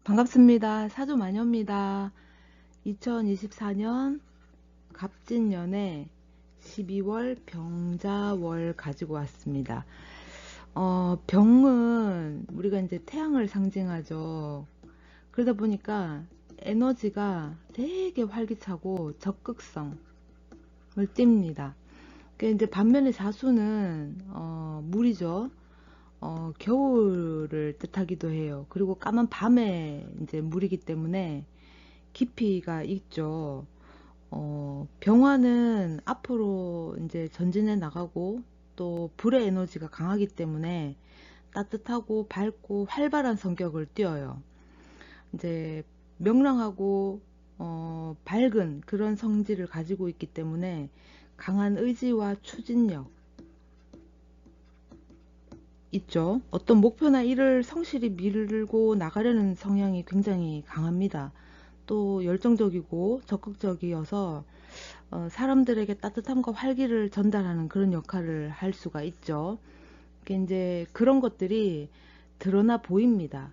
반갑습니다. 사주마녀입니다. 2024년 갑진년에 12월 병자월 가지고 왔습니다. 병은 우리가 이제 태양을 상징하죠. 그러다 보니까 에너지가 되게 활기차고 적극성을 띱니다. 이제 반면에 자수는 물이죠. 겨울을 뜻하기도 해요. 그리고 까만 밤에 이제 물이기 때문에 깊이가 있죠. 병화는 앞으로 이제 전진해 나가고 또 불의 에너지가 강하기 때문에 따뜻하고 밝고 활발한 성격을 띄어요. 이제 명랑하고 밝은 그런 성질을 가지고 있기 때문에 강한 의지와 추진력 있죠. 어떤 목표나 일을 성실히 밀고 나가려는 성향이 굉장히 강합니다. 또 열정적이고 적극적이어서 사람들에게 따뜻함과 활기를 전달하는 그런 역할을 할 수가 있죠. 이제 그런 것들이 드러나 보입니다.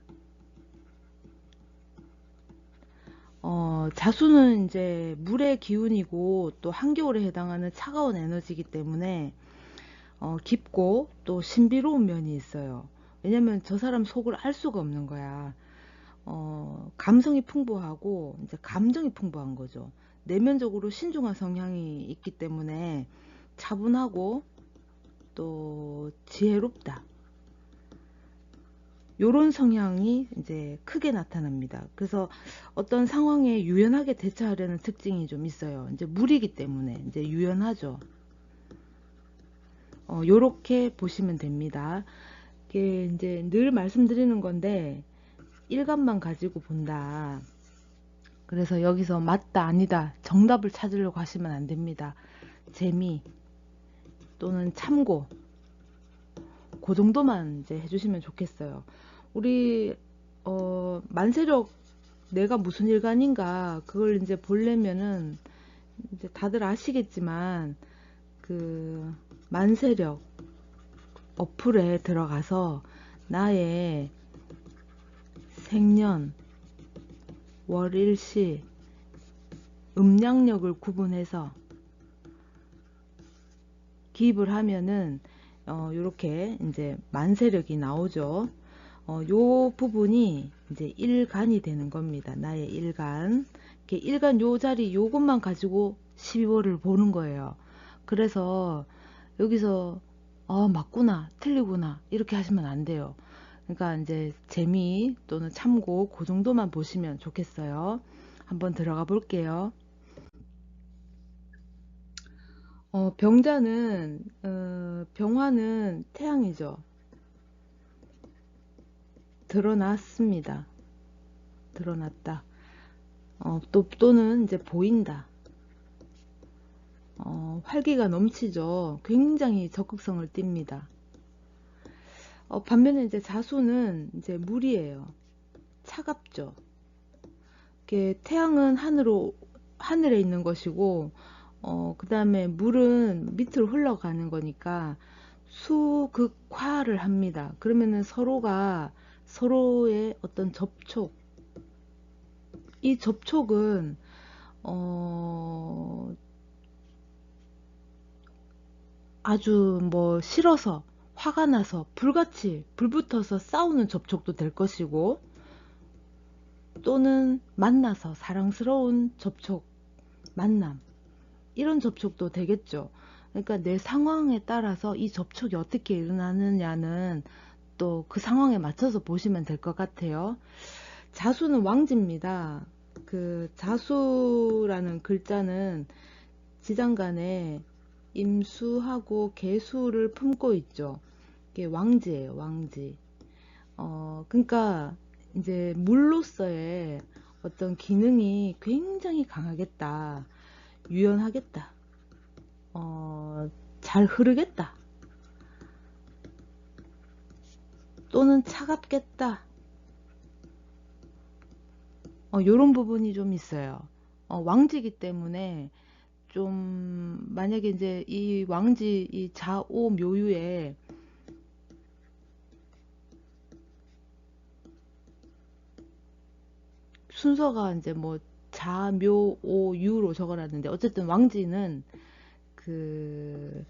자수는 이제 물의 기운이고 또 한겨울에 해당하는 차가운 에너지이기 때문에 깊고 또 신비로운 면이 있어요. 왜냐면 저 사람 속을 알 수가 없는 거야. 감성이 풍부하고 이제 감정이 풍부한 거죠. 내면적으로 신중한 성향이 있기 때문에 차분하고 또 지혜롭다. 요런 성향이 이제 크게 나타납니다. 그래서 어떤 상황에 유연하게 대처하려는 특징이 좀 있어요. 이제 물이기 때문에 이제 유연하죠. 요렇게 보시면 됩니다. 이게 이제 늘 말씀드리는 건데 일감만 가지고 본다. 그래서 여기서 맞다 아니다 정답을 찾으려고 하시면 안 됩니다. 재미 또는 참고 그 정도만 이제 해주시면 좋겠어요. 우리 만세력 내가 무슨 일간인가 그걸 이제 보려면은 이제 다들 아시겠지만 그 만세력 어플에 들어가서 나의 생년 월일시 음양력을 구분해서 기입을 하면은 요렇게 이제 만세력이 나오죠. 요 부분이 이제 일간이 되는 겁니다. 나의 일간. 이렇게 일간 요 자리 요것만 가지고 12월을 보는 거예요. 그래서 여기서 맞구나 틀리구나 이렇게 하시면 안 돼요. 그러니까 이제 재미 또는 참고 그 정도만 보시면 좋겠어요. 한번 들어가 볼게요. 병자는 병화는 태양이죠. 드러났습니다. 드러났다. 또는 이제 보인다. 활기가 넘치죠. 굉장히 적극성을 띱니다. 반면에 이제 자수는 이제 물이에요. 차갑죠. 이렇게 태양은 하늘에 있는 것이고, 그 다음에 물은 밑으로 흘러가는 거니까 수극화를 합니다. 그러면은 서로가 서로의 어떤 접촉, 이 접촉은 아주 뭐 싫어서 화가 나서 불같이 불붙어서 싸우는 접촉도 될 것이고 또는 만나서 사랑스러운 접촉, 만남 이런 접촉도 되겠죠. 그러니까 내 상황에 따라서 이 접촉이 어떻게 일어나느냐는 또 그 상황에 맞춰서 보시면 될 것 같아요. 자수는 왕지입니다. 그 자수라는 글자는 지장간에 임수하고 계수를 품고 있죠. 이게 왕지예요, 왕지. 그러니까 이제 물로서의 어떤 기능이 굉장히 강하겠다, 유연하겠다, 잘 흐르겠다, 또는 차갑겠다. 요런 부분이 좀 있어요. 왕지기 때문에 좀 만약에 이제 이 왕지 이 좌오 묘유에 순서가 이제 뭐 자, 묘, 오, 유로 적어놨는데 어쨌든 왕지는 그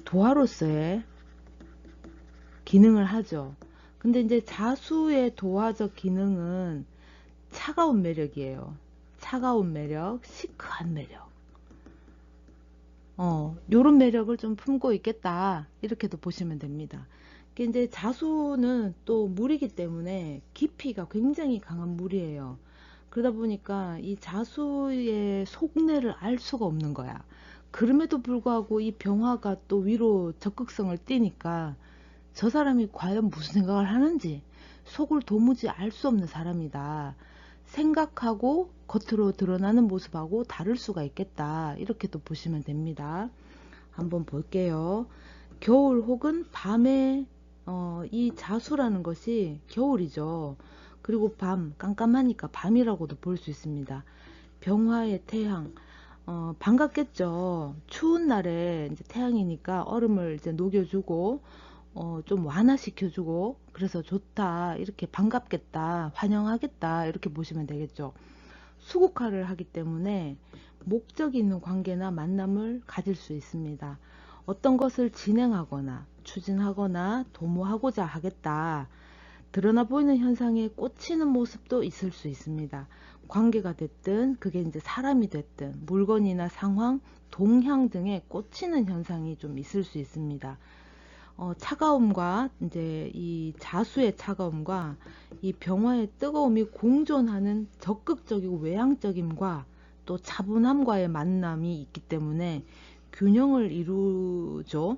도화로서의 기능을 하죠. 근데 이제 자수의 도화적 기능은 차가운 매력이에요. 차가운 매력, 시크한 매력. 요런 매력을 좀 품고 있겠다. 이렇게도 보시면 됩니다. 이제 자수는 또 물이기 때문에 깊이가 굉장히 강한 물이에요. 그러다 보니까 이 자수의 속내를 알 수가 없는 거야. 그럼에도 불구하고 이 병화가 또 위로 적극성을 띠니까 저 사람이 과연 무슨 생각을 하는지 속을 도무지 알 수 없는 사람이다. 생각하고 겉으로 드러나는 모습하고 다를 수가 있겠다. 이렇게 또 보시면 됩니다. 한번 볼게요. 겨울 혹은 밤에 이 자수라는 것이 겨울이죠. 그리고 밤, 깜깜하니까 밤이라고도 볼 수 있습니다. 병화의 태양, 반갑겠죠. 추운 날에 이제 태양이니까 얼음을 이제 녹여주고 좀 완화시켜주고 그래서 좋다, 이렇게 반갑겠다, 환영하겠다, 이렇게 보시면 되겠죠. 수국화를 하기 때문에 목적이 있는 관계나 만남을 가질 수 있습니다. 어떤 것을 진행하거나 추진하거나 도모하고자 하겠다, 드러나 보이는 현상에 꽂히는 모습도 있을 수 있습니다. 관계가 됐든 그게 이제 사람이 됐든 물건이나 상황, 동향 등에 꽂히는 현상이 좀 있을 수 있습니다. 차가움과 이제 이 자수의 차가움과 이 병화의 뜨거움이 공존하는 적극적이고 외향적임과 또 차분함과의 만남이 있기 때문에 균형을 이루죠.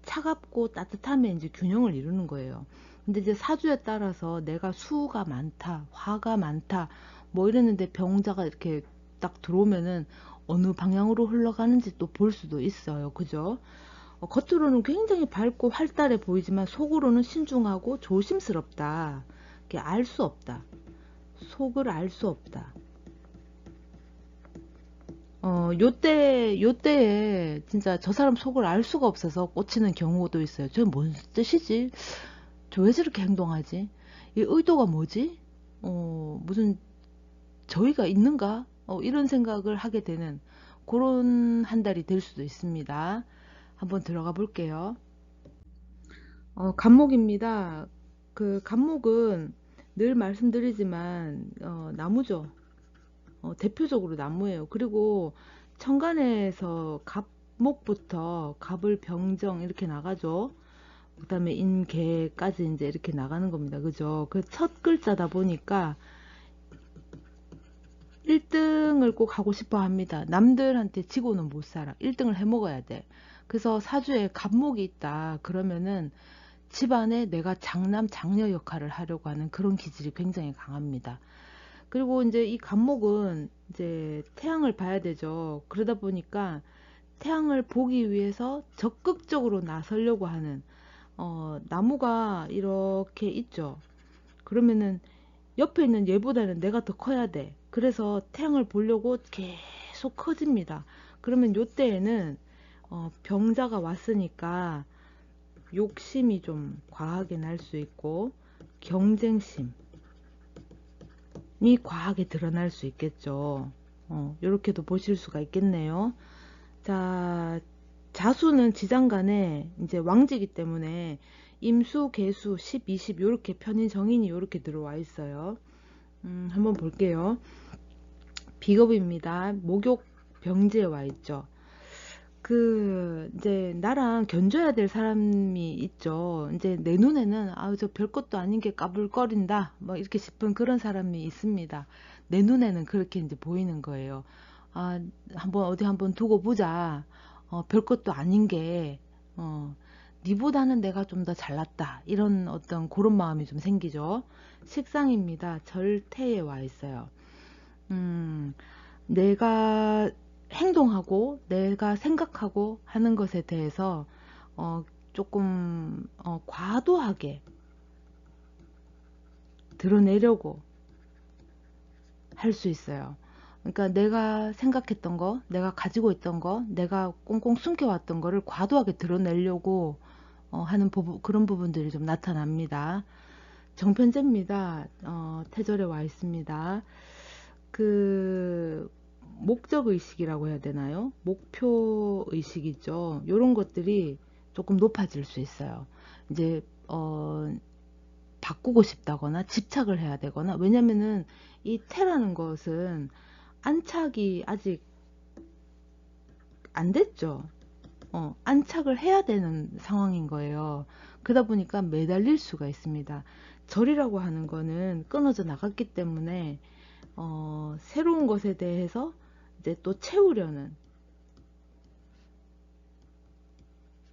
차갑고 따뜻함에 이제 균형을 이루는 거예요. 근데 이제 사주에 따라서 내가 수가 많다, 화가 많다, 뭐 이랬는데 병자가 이렇게 딱 들어오면은 어느 방향으로 흘러가는지 또 볼 수도 있어요. 그죠? 겉으로는 굉장히 밝고 활달해 보이지만 속으로는 신중하고 조심스럽다. 이렇게 알 수 없다. 속을 알 수 없다. 요때에 진짜 저 사람 속을 알 수가 없어서 꽂히는 경우도 있어요. 저게 뭔 뜻이지? 저 왜 저렇게 행동하지? 이 의도가 뭐지? 무슨 저희가 있는가? 이런 생각을 하게 되는 그런 한 달이 될 수도 있습니다. 한번 들어가 볼게요. 간목입니다. 그 간목은 늘 말씀드리지만 나무죠. 대표적으로 나무예요. 그리고 천간에서 갑목부터 갑을 병정 이렇게 나가죠. 그 다음에 인개까지 이제 이렇게 나가는 겁니다. 그죠? 그 첫 글자다 보니까 1등을 꼭 하고 싶어 합니다. 남들한테 지고는 못 살아. 1등을 해 먹어야 돼. 그래서 사주에 갑목이 있다. 그러면은 집안에 내가 장남, 장녀 역할을 하려고 하는 그런 기질이 굉장히 강합니다. 그리고 이제 이 갑목은 이제 태양을 봐야 되죠. 그러다 보니까 태양을 보기 위해서 적극적으로 나서려고 하는 나무가 이렇게 있죠. 그러면은 옆에 있는 얘보다는 내가 더 커야 돼. 그래서 태양을 보려고 계속 커집니다. 그러면 요때에는 병자가 왔으니까 욕심이 좀 과하게 날 수 있고 경쟁심이 과하게 드러날 수 있겠죠. 이렇게도 보실 수가 있겠네요. 자, 자수는 지장간에 이제 왕지기 때문에 임수, 개수, 10, 20 이렇게 편인 정인이 이렇게 들어와 있어요. 한번 볼게요. 비겁입니다. 목욕 병지에 와 있죠. 그 이제 나랑 견줘야 될 사람이 있죠. 이제 내 눈에는 저 별것도 아닌 게 까불거린다 뭐 이렇게 싶은 그런 사람이 있습니다. 내 눈에는 그렇게 이제 보이는 거예요. 한번 어디 한번 두고 보자. 별것도 아닌 게 니보다는 내가 좀 더 잘났다, 이런 어떤 그런 마음이 좀 생기죠. 식상입니다. 절태에 와 있어요. 내가 행동하고 내가 생각하고 하는 것에 대해서 조금 과도하게 드러내려고 할 수 있어요. 그러니까 내가 생각했던 거, 내가 가지고 있던 거, 내가 꽁꽁 숨겨왔던 거를 과도하게 드러내려고 하는 그런 부분들이 좀 나타납니다. 정편제입니다. 태절에 와 있습니다. 그 목적 의식이라고 해야 되나요? 목표 의식이죠. 이런 것들이 조금 높아질 수 있어요. 이제 바꾸고 싶다거나 집착을 해야 되거나, 왜냐면은 이 태라는 것은 안착이 아직 안 됐죠. 안착을 해야 되는 상황인 거예요. 그러다 보니까 매달릴 수가 있습니다. 절이라고 하는 거는 끊어져 나갔기 때문에 새로운 것에 대해서 이제 또 채우려는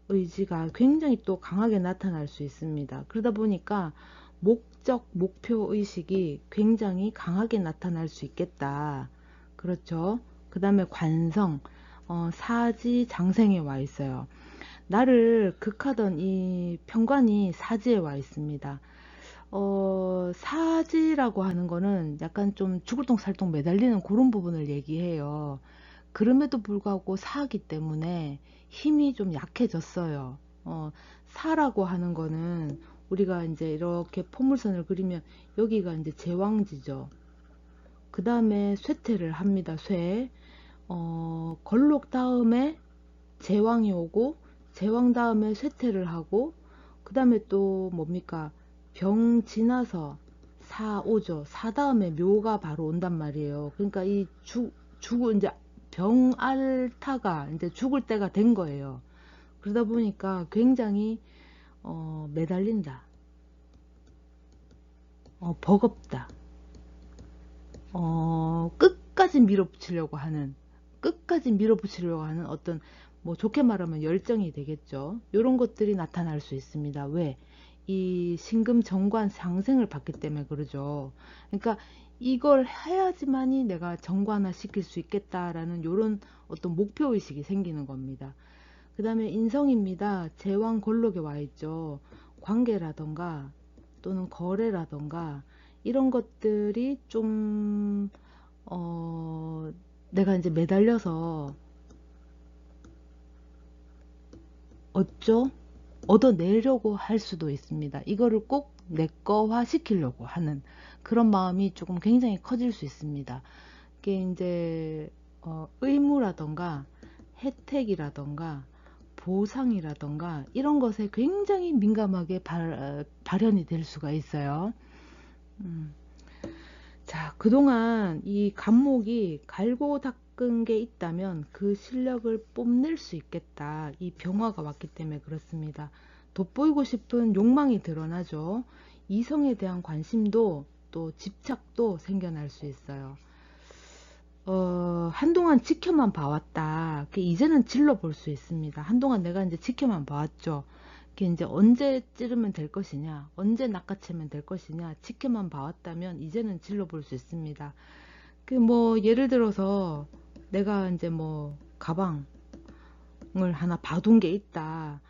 의지가 굉장히 또 강하게 나타날 수 있습니다. 그러다 보니까 목적, 목표 의식이 굉장히 강하게 나타날 수 있겠다. 그렇죠. 그 다음에 관성, 사지 장생에 와 있어요. 나를 극하던 이 편관이 사지에 와 있습니다. 사지라고 하는 거는 약간 좀 죽을똥살똥 매달리는 그런 부분을 얘기해요. 그럼에도 불구하고 사기 때문에 힘이 좀 약해졌어요. 사라고 하는 거는 우리가 이제 이렇게 포물선을 그리면 여기가 이제 제왕지죠. 그 다음에 쇠퇴를 합니다. 쇠. 걸록 다음에 제왕이 오고, 제왕 다음에 쇠퇴를 하고, 그 다음에 또 뭡니까? 병 지나서 사 오죠. 사 다음에 묘가 바로 온단 말이에요. 그러니까 이 죽을 이제 병 앓다가 이제 죽을 때가 된 거예요. 그러다 보니까 굉장히 매달린다. 버겁다. 끝까지 밀어붙이려고 하는 어떤, 뭐 좋게 말하면 열정이 되겠죠. 이런 것들이 나타날 수 있습니다. 왜? 이 신금 정관 상생을 받기 때문에 그러죠. 그러니까 이걸 해야지만이 내가 정관화 시킬 수 있겠다라는 이런 어떤 목표 의식이 생기는 겁니다. 그 다음에 인성입니다. 제왕 걸록에 와 있죠. 관계라던가 또는 거래라던가 이런 것들이 좀 내가 이제 매달려서 얻어내려고 할 수도 있습니다. 이거를 꼭 내 거화 시키려고 하는 그런 마음이 조금 굉장히 커질 수 있습니다. 이게 이제 의무라던가 혜택이라던가 보상이라던가 이런 것에 굉장히 민감하게 발현이 될 수가 있어요. 자, 그동안 이 간목이 갈고 닦은 게 있다면 그 실력을 뽐낼 수 있겠다. 이 병화가 왔기 때문에 그렇습니다. 돋보이고 싶은 욕망이 드러나죠. 이성에 대한 관심도 또 집착도 생겨날 수 있어요. 한동안 지켜만 봐왔다. 이제는 질러 볼 수 있습니다. 한동안 내가 이제 지켜만 봐왔죠. 이제 언제 찌르면 될 것이냐, 언제 낚아채면 될 것이냐, 지켜만 봐왔다면 이제는 질러 볼 수 있습니다. 뭐 예를 들어서 내가 이제 뭐 가방을 하나 봐둔 게 있다.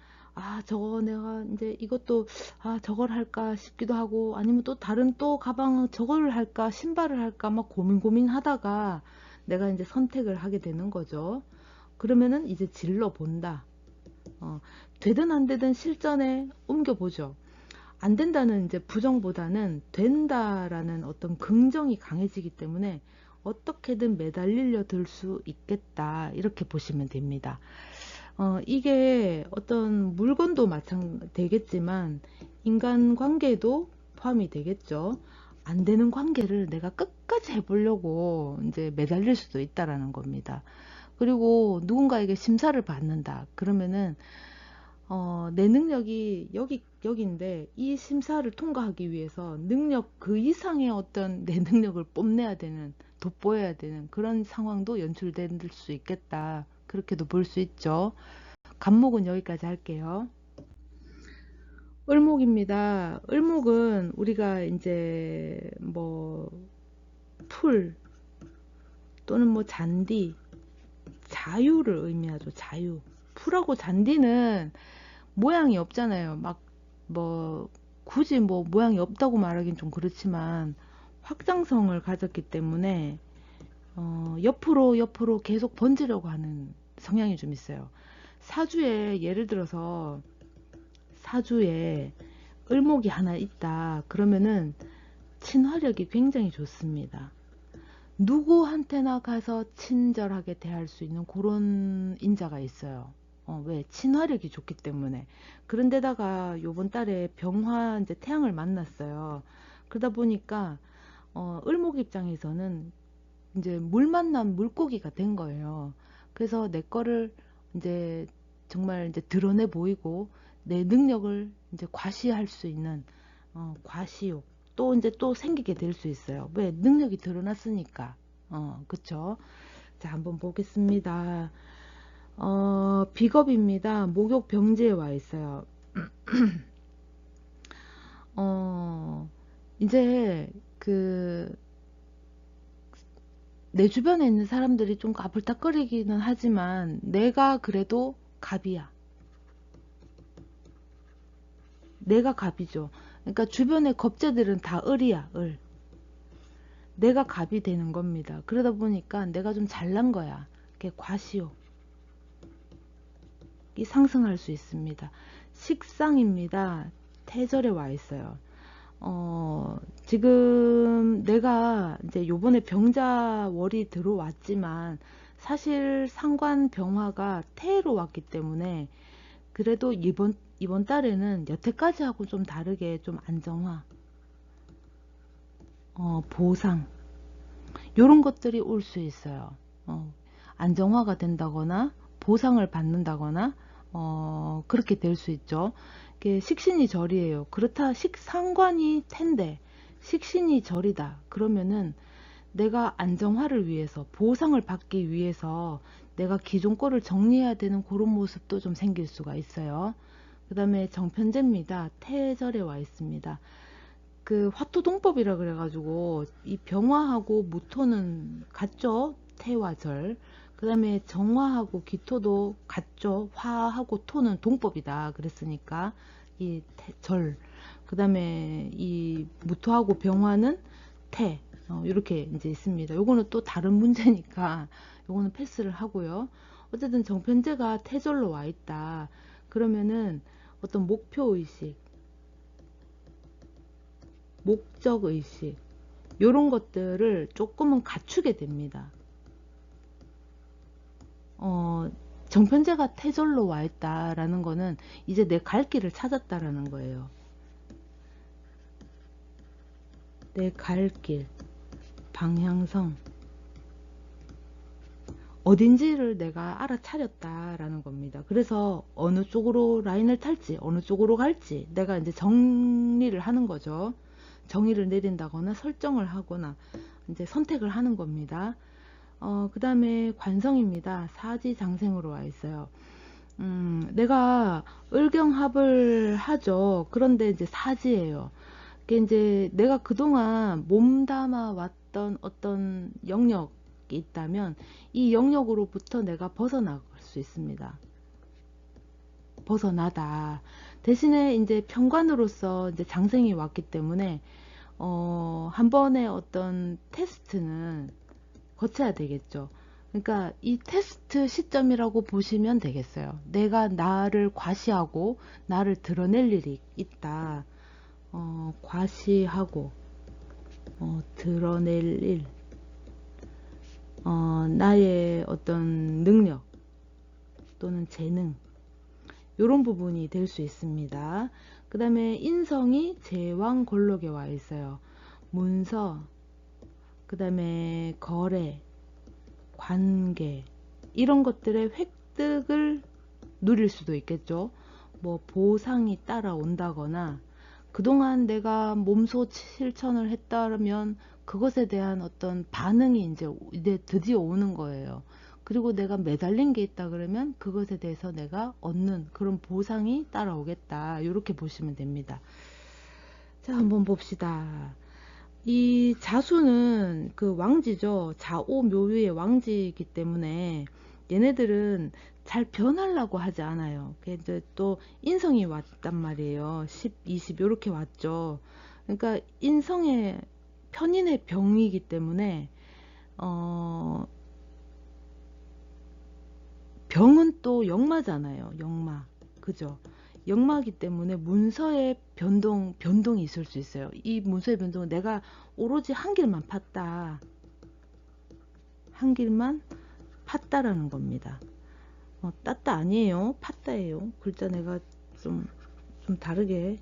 저거 내가 이제 이것도 저걸 할까 싶기도 하고, 아니면 또 다른 또 가방 저걸 할까 신발을 할까 막 고민 하다가 내가 이제 선택을 하게 되는 거죠. 그러면은 이제 질러 본다. 되든 안 되든 실전에 옮겨보죠. 안 된다는 이제 부정보다는 된다라는 어떤 긍정이 강해지기 때문에 어떻게든 매달리려 들 수 있겠다. 이렇게 보시면 됩니다. 이게 어떤 물건도 마찬가지겠지만 인간관계도 포함이 되겠죠. 안 되는 관계를 내가 끝까지 해보려고 이제 매달릴 수도 있다라는 겁니다. 그리고 누군가에게 심사를 받는다. 그러면은 내 능력이 여기인데 이 심사를 통과하기 위해서 능력 그 이상의 어떤 내 능력을 뽐내야 되는, 돋보여야 되는 그런 상황도 연출될 수 있겠다. 그렇게도 볼 수 있죠. 간목은 여기까지 할게요. 을목입니다. 을목은 우리가 이제 뭐 풀 또는 뭐 잔디, 자유를 의미하죠. 자유. 풀하고 잔디는 모양이 없잖아요. 막 뭐 굳이 뭐 모양이 없다고 말하긴 좀 그렇지만 확장성을 가졌기 때문에 옆으로 계속 번지려고 하는 성향이 좀 있어요. 사주에 예를 들어서 사주에 을목이 하나 있다 그러면은 친화력이 굉장히 좋습니다. 누구한테나 가서 친절하게 대할 수 있는 그런 인자가 있어요. 왜? 친화력이 좋기 때문에. 그런데다가 요번 달에 병화 이제 태양을 만났어요. 그러다 보니까 을목 입장에서는 이제 물 만난 물고기가 된 거예요. 그래서 내 거를 이제 정말 이제 드러내 보이고 내 능력을 이제 과시할 수 있는 과시욕 또 이제 또 생기게 될 수 있어요. 왜? 능력이 드러났으니까. 그쵸? 자, 한번 보겠습니다. 비겁입니다. 목욕 병지에 와 있어요. 이제 내 주변에 있는 사람들이 좀 까불딱거리기는 하지만 내가 그래도 갑이야. 내가 갑이죠. 그러니까 주변의 겁재들은 다 을이야, 을. 내가 갑이 되는 겁니다. 그러다 보니까 내가 좀 잘난 거야. 이렇게 과시욕이 상승할 수 있습니다. 식상입니다. 태절에 와 있어요. 지금 내가 이제 요번에 병자월이 들어왔지만 사실 상관 병화가 태로 왔기 때문에 그래도 이번 달에는 여태까지 하고 좀 다르게 좀 안정화, 보상 요런 것들이 올 수 있어요. 안정화가 된다거나 보상을 받는다거나 그렇게 될 수 있죠. 식신이 절이에요. 그렇다 상관이 텐데 식신이 절이다. 그러면은 내가 안정화를 위해서 보상을 받기 위해서 내가 기존 거를 정리해야 되는 그런 모습도 좀 생길 수가 있어요. 그 다음에 정편제입니다. 태절에 와 있습니다. 그 화토동법이라 그래가지고 이 병화하고 무토는 같죠. 태와 절. 그 다음에 정화하고 기토도 같죠. 화하고 토는 동법이다 그랬으니까 이 절. 그 다음에 이 무토하고 병화는 태. 이렇게 이제 있습니다. 요거는 또 다른 문제니까 요거는 패스를 하고요. 어쨌든 정편제가 태절로 와 있다. 그러면은 어떤 목표의식, 목적의식 요런 것들을 조금은 갖추게 됩니다. 정편제가 태절로 와 있다라는 거는 이제 내 갈 길을 찾았다라는 거예요. 내 갈 길, 방향성 어딘지를 내가 알아차렸다라는 겁니다. 그래서 어느 쪽으로 라인을 탈지 어느 쪽으로 갈지 내가 이제 정리를 하는 거죠. 정의를 내린다거나 설정을 하거나 이제 선택을 하는 겁니다. 그 다음에 관성입니다. 사지장생으로 와 있어요. 내가 을경합을 하죠. 그런데 이제 사지예요. 그게 이제 내가 그동안 몸담아 왔던 어떤 영역이 있다면 이 영역으로부터 내가 벗어나갈 수 있습니다. 벗어나다. 대신에 이제 편관으로서 이제 장생이 왔기 때문에 한 번의 어떤 테스트는 거쳐야 되겠죠. 그러니까 이 테스트 시점이라고 보시면 되겠어요. 내가 나를 과시하고 나를 드러낼 일이 있다. 과시하고 드러낼 일, 나의 어떤 능력 또는 재능 이런 부분이 될 수 있습니다. 그 다음에 인성이 제왕골록에 와 있어요. 문서, 그 다음에 거래, 관계 이런 것들의 획득을 누릴 수도 있겠죠. 뭐 보상이 따라온다거나 그동안 내가 몸소 실천을 했다면 그것에 대한 어떤 반응이 이제 드디어 오는 거예요. 그리고 내가 매달린 게 있다 그러면 그것에 대해서 내가 얻는 그런 보상이 따라오겠다. 이렇게 보시면 됩니다. 자, 한번 봅시다. 이 자수는 그 왕지죠. 자오묘유의 왕지이기 때문에 얘네들은 잘 변하려고 하지 않아요. 이제 또 인성이 왔단 말이에요. 10, 20 이렇게 왔죠. 그러니까 인성의 편인의 병이기 때문에 병은 또 역마잖아요. 역마. 그죠? 역마이기 때문에 문서의 변동이 있을 수 있어요. 이 문서의 변동은 내가 오로지 한 길만 팠다. 한 길만 팠다라는 겁니다. 땄다 아니에요. 팠다예요. 글자 내가 좀 다르게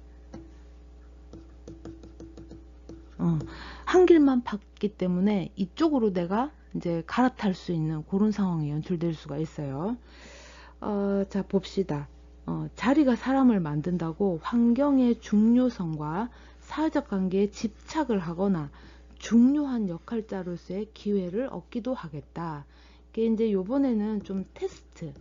한 길만 팠기 때문에 이쪽으로 내가 이제 갈아탈 수 있는 그런 상황이 연출될 수가 있어요. 자 봅시다. 자리가 사람을 만든다고 환경의 중요성과 사회적 관계에 집착을 하거나 중요한 역할자로서의 기회를 얻기도 하겠다. 이게 이제 요번에는 좀 테스트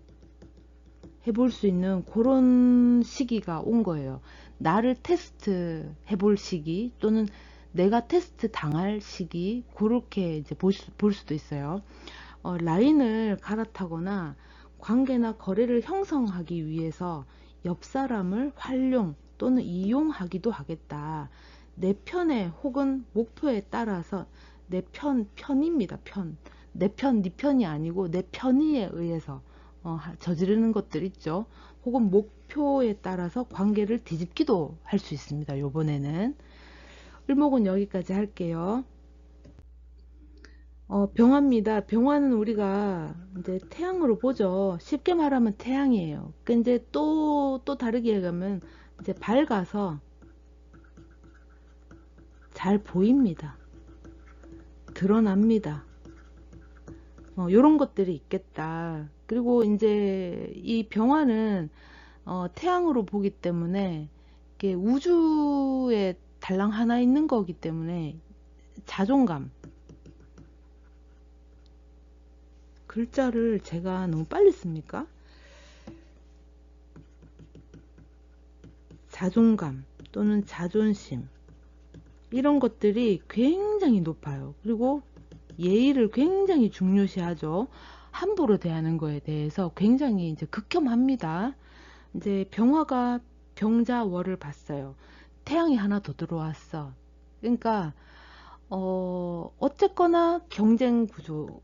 해볼 수 있는 그런 시기가 온 거예요. 나를 테스트 해볼 시기 또는 내가 테스트 당할 시기 그렇게 이제 볼 수도 있어요. 라인을 갈아타거나 관계나 거래를 형성하기 위해서 옆 사람을 활용 또는 이용하기도 하겠다. 내 편에 혹은 목표에 따라서 내 편입니다. 내 편, 네 편이 아니고 내 편의에 의해서 저지르는 것들 있죠. 혹은 목표에 따라서 관계를 뒤집기도 할 수 있습니다. 요번에는 을목은 여기까지 할게요. 병화입니다. 병화는 우리가 이제 태양으로 보죠. 쉽게 말하면 태양이에요. 그 이제 또 다르게 얘기하면 이제 밝아서 잘 보입니다. 드러납니다. 요런 것들이 있겠다. 그리고 이제 이 병화는 태양으로 보기 때문에 이게 우주에 달랑 하나 있는 거기 때문에 자존감, 글자를 제가 너무 빨리 씁니까? 자존감 또는 자존심 이런 것들이 굉장히 높아요. 그리고 예의를 굉장히 중요시하죠. 함부로 대하는 거에 대해서 굉장히 이제 극혐합니다. 이제 병화가 병자월을 봤어요. 태양이 하나 더 들어왔어. 그러니까 어쨌거나 경쟁 구조,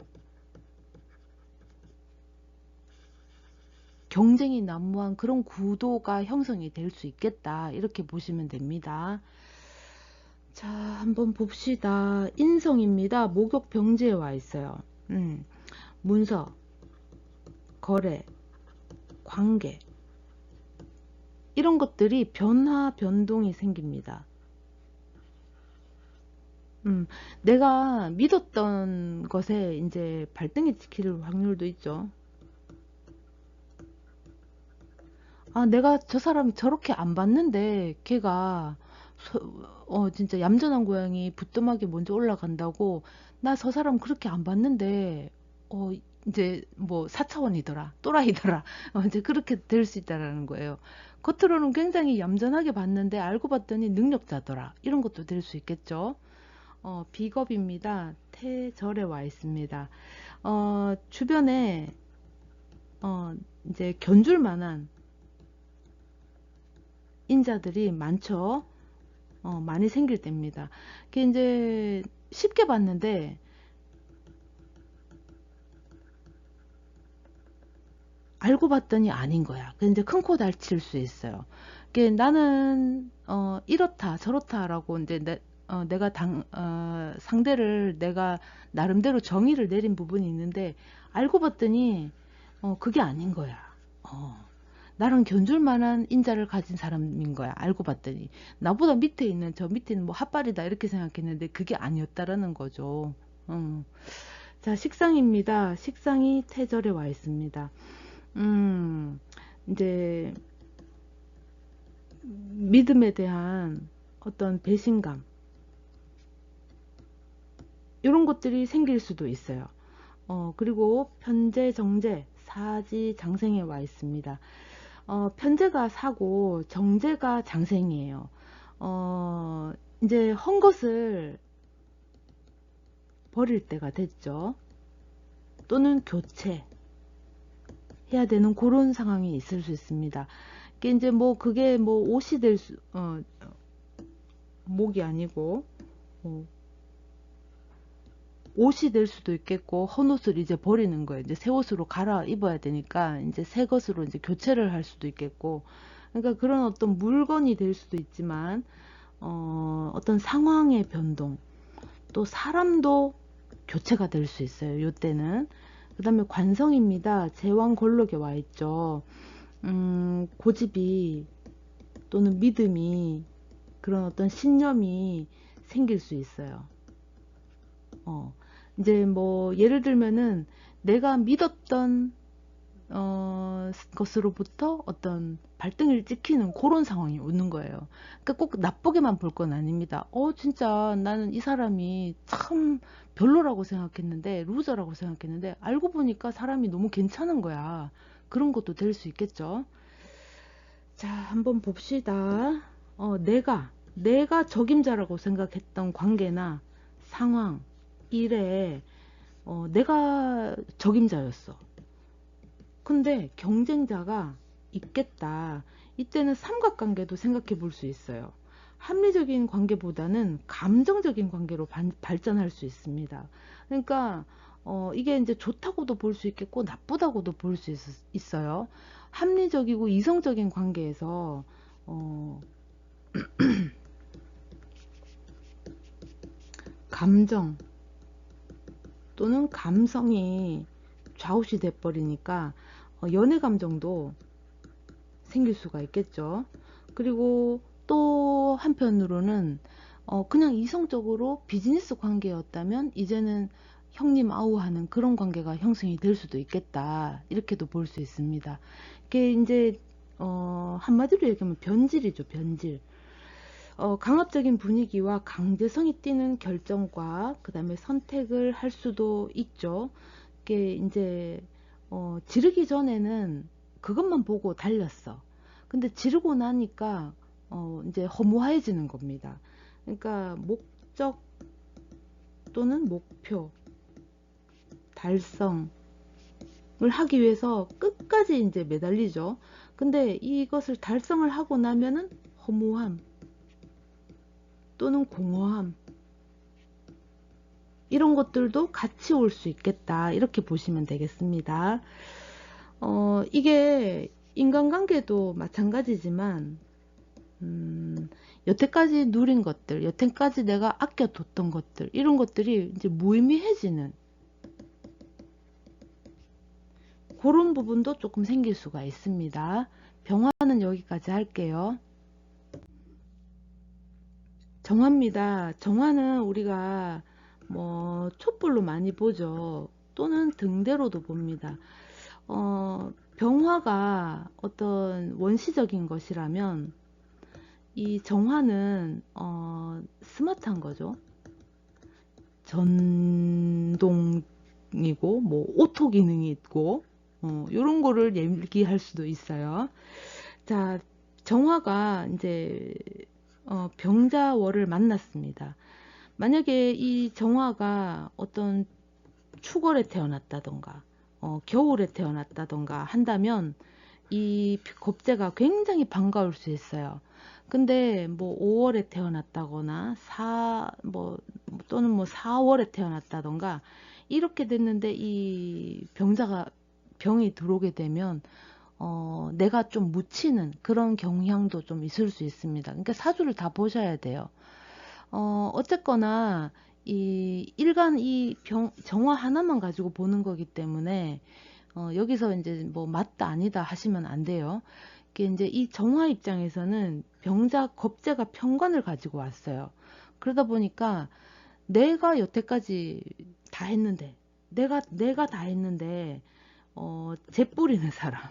경쟁이 난무한 그런 구도가 형성이 될 수 있겠다. 이렇게 보시면 됩니다. 자, 한번 봅시다. 인성입니다. 목욕 병지에 와 있어요. 문서, 거래, 관계 이런 것들이 변동이 생깁니다. 내가 믿었던 것에 이제 발등에 찍힐 확률도 있죠. 내가 저 사람 저렇게 안 봤는데 걔가 진짜 얌전한 고양이 부뚜막에 먼저 올라간다고 나 저 사람 그렇게 안 봤는데 이제 뭐 4차원이더라 또라이더라 이제 그렇게 될 수 있다라는 거예요. 겉으로는 굉장히 얌전하게 봤는데 알고 봤더니 능력자더라 이런 것도 될 수 있겠죠. 비겁입니다. 태절에 와 있습니다. 주변에 이제 견줄 만한 인자들이 많죠. 많이 생길 때입니다. 그게 이제 쉽게 봤는데 알고 봤더니 아닌 거야. 그 이제 큰 코 다칠 수 있어요. 그게 나는 이렇다 저렇다라고 이제 내가 상대를 내가 나름대로 정의를 내린 부분이 있는데 알고 봤더니 그게 아닌 거야. 나랑 견줄 만한 인자를 가진 사람인 거야. 알고 봤더니 나보다 밑에 있는 저 밑에는 뭐 핫발이다 이렇게 생각했는데 그게 아니었다라는 거죠. 자, 식상입니다. 식상이 태절에 와 있습니다. 이제 믿음에 대한 어떤 배신감 이런 것들이 생길 수도 있어요. 그리고 편재 정재 사지 장생에 와 있습니다. 편재가 사고 정재가 장생이에요. 이제 헌 것을 버릴 때가 됐죠. 또는 교체 해야 되는 그런 상황이 있을 수 있습니다. 이제 뭐 그게 뭐 옷이 될 수, 목이 아니고 옷이 될 수도 있겠고 헌 옷을 이제 버리는 거예요. 이제 새 옷으로 갈아 입어야 되니까 이제 새 것으로 이제 교체를 할 수도 있겠고 그러니까 그런 어떤 물건이 될 수도 있지만 어떤 상황의 변동, 또 사람도 교체가 될 수 있어요. 요때는. 그 다음에 관성입니다. 제왕골록에 와 있죠. 고집이 또는 믿음이, 그런 어떤 신념이 생길 수 있어요. 이제 뭐 예를 들면은 내가 믿었던 것으로부터 어떤 발등을 찍히는 그런 상황이 오는 거예요. 그러니까 꼭 나쁘게만 볼 건 아닙니다. 진짜 나는 이 사람이 참 별로라고 생각했는데, 루저라고 생각했는데, 알고 보니까 사람이 너무 괜찮은 거야. 그런 것도 될 수 있겠죠. 자, 한번 봅시다. 내가 적임자라고 생각했던 관계나 상황, 일에 내가 적임자였어. 근데 경쟁자가 있겠다. 이때는 삼각관계도 생각해 볼 수 있어요. 합리적인 관계보다는 감정적인 관계로 발전할 수 있습니다. 그러니까 이게 이제 좋다고도 볼 수 있겠고 나쁘다고도 볼 수 있어요. 합리적이고 이성적인 관계에서 감정 또는 감성이 좌우시 돼버리니까 연애 감정도 생길 수가 있겠죠. 그리고 또 한편으로는 그냥 이성적으로 비즈니스 관계였다면 이제는 형님 아우 하는 그런 관계가 형성이 될 수도 있겠다. 이렇게도 볼 수 있습니다. 이게 이제 한마디로 얘기하면 변질이죠. 변질. 강압적인 분위기와 강제성이 띠는 결정과 그 다음에 선택을 할 수도 있죠. 이게 이제 지르기 전에는 그것만 보고 달렸어. 근데 지르고 나니까 이제 허무해지는 겁니다. 그러니까 목적 또는 목표 달성을 하기 위해서 끝까지 이제 매달리죠. 근데 이것을 달성을 하고 나면은 허무함 또는 공허함, 이런 것들도 같이 올 수 있겠다. 이렇게 보시면 되겠습니다. 이게 인간관계도 마찬가지지만 여태까지 누린 것들, 여태까지 내가 아껴뒀던 것들, 이런 것들이 이제 무의미해지는 그런 부분도 조금 생길 수가 있습니다. 병화는 여기까지 할게요. 정화입니다. 정화는 우리가 뭐 촛불로 많이 보죠. 또는 등대로도 봅니다. 병화가 어떤 원시적인 것이라면 이 정화는 스마트한 거죠. 전동이고 뭐 오토 기능이 있고 이런 거를 얘기할 수도 있어요. 자, 정화가 이제 병자월을 만났습니다. 만약에 이 정화가 어떤 축월에 태어났다던가 겨울에 태어났다던가 한다면 이 겁재가 굉장히 반가울 수 있어요. 근데 뭐 5월에 태어났다거나 또는 뭐 4월에 태어났다던가 이렇게 됐는데 이 병이 들어오게 되면 내가 좀 묻히는 그런 경향도 좀 있을 수 있습니다. 그러니까 사주를 다 보셔야 돼요. 어쨌거나 이 일간 정화 하나만 가지고 보는 거기 때문에 여기서 이제 뭐 맞다 아니다 하시면 안 돼요. 이게 이제 이 정화 입장에서는 겁재가 편관을 가지고 왔어요. 그러다 보니까 내가 여태까지 다 했는데 내가 다 했는데 재뿌리는 사람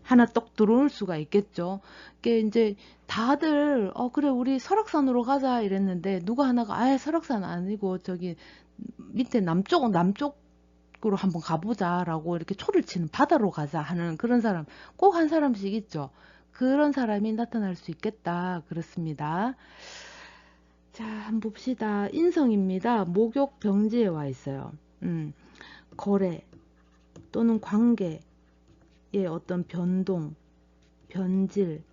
하나 떡 들어올 수가 있겠죠. 그게 이제 다들 그래 우리 설악산으로 가자 이랬는데 누가 하나가 아예 설악산 아니고 저기 밑에 남쪽으로 한번 가보자라고 이렇게 초를 치는 바다로 가자 하는 그런 사람 꼭 한 사람씩 있죠. 그런 사람이 나타날 수 있겠다. 그렇습니다. 자, 한번 봅시다. 인성입니다. 목욕 병지에 와 있어요. 거래 또는 관계의 어떤 변동, 변질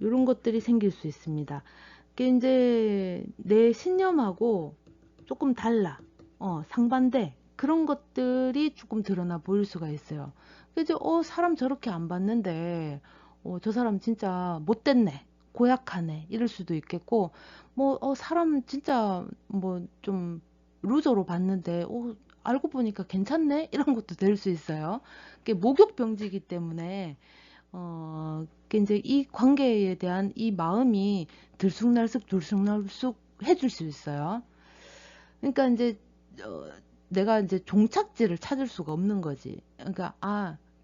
이런 것들이 생길 수 있습니다. 그게 이제 내 신념하고 조금 달라, 상반돼 그런 것들이 조금 드러나 보일 수가 있어요. 이제 사람 저렇게 안 봤는데 저 사람 진짜 못됐네, 고약하네 이럴 수도 있겠고, 뭐 사람 진짜 뭐 좀 루저로 봤는데 알고 보니까 괜찮네 이런 것도 될 수 있어요. 그게 목욕병지기 때문에 그게 이제 이 관계에 대한 이 마음이 들쑥날쑥 들쑥날쑥 해줄 수 있어요. 그러니까 이제 어, 내가 이제 종착지를 찾을 수가 없는 거지. 그러니까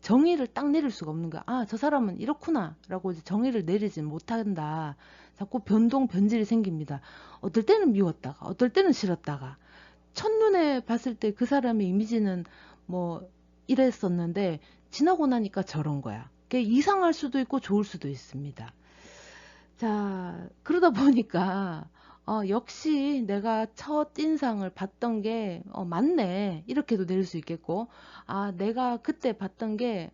정의를 딱 내릴 수가 없는 거야. 저 사람은 이렇구나라고 이제 정의를 내리지 못한다. 자꾸 변질이 생깁니다. 어떨 때는 미웠다가, 어떨 때는 싫었다가, 첫눈에 봤을 때 그 사람의 이미지는 뭐 이랬었는데 지나고 나니까 저런 거야. 그게 이상할 수도 있고 좋을 수도 있습니다. 자, 그러다 보니까 역시 내가 첫 인상을 봤던 게 맞네. 이렇게도 될 수 있겠고, 내가 그때 봤던 게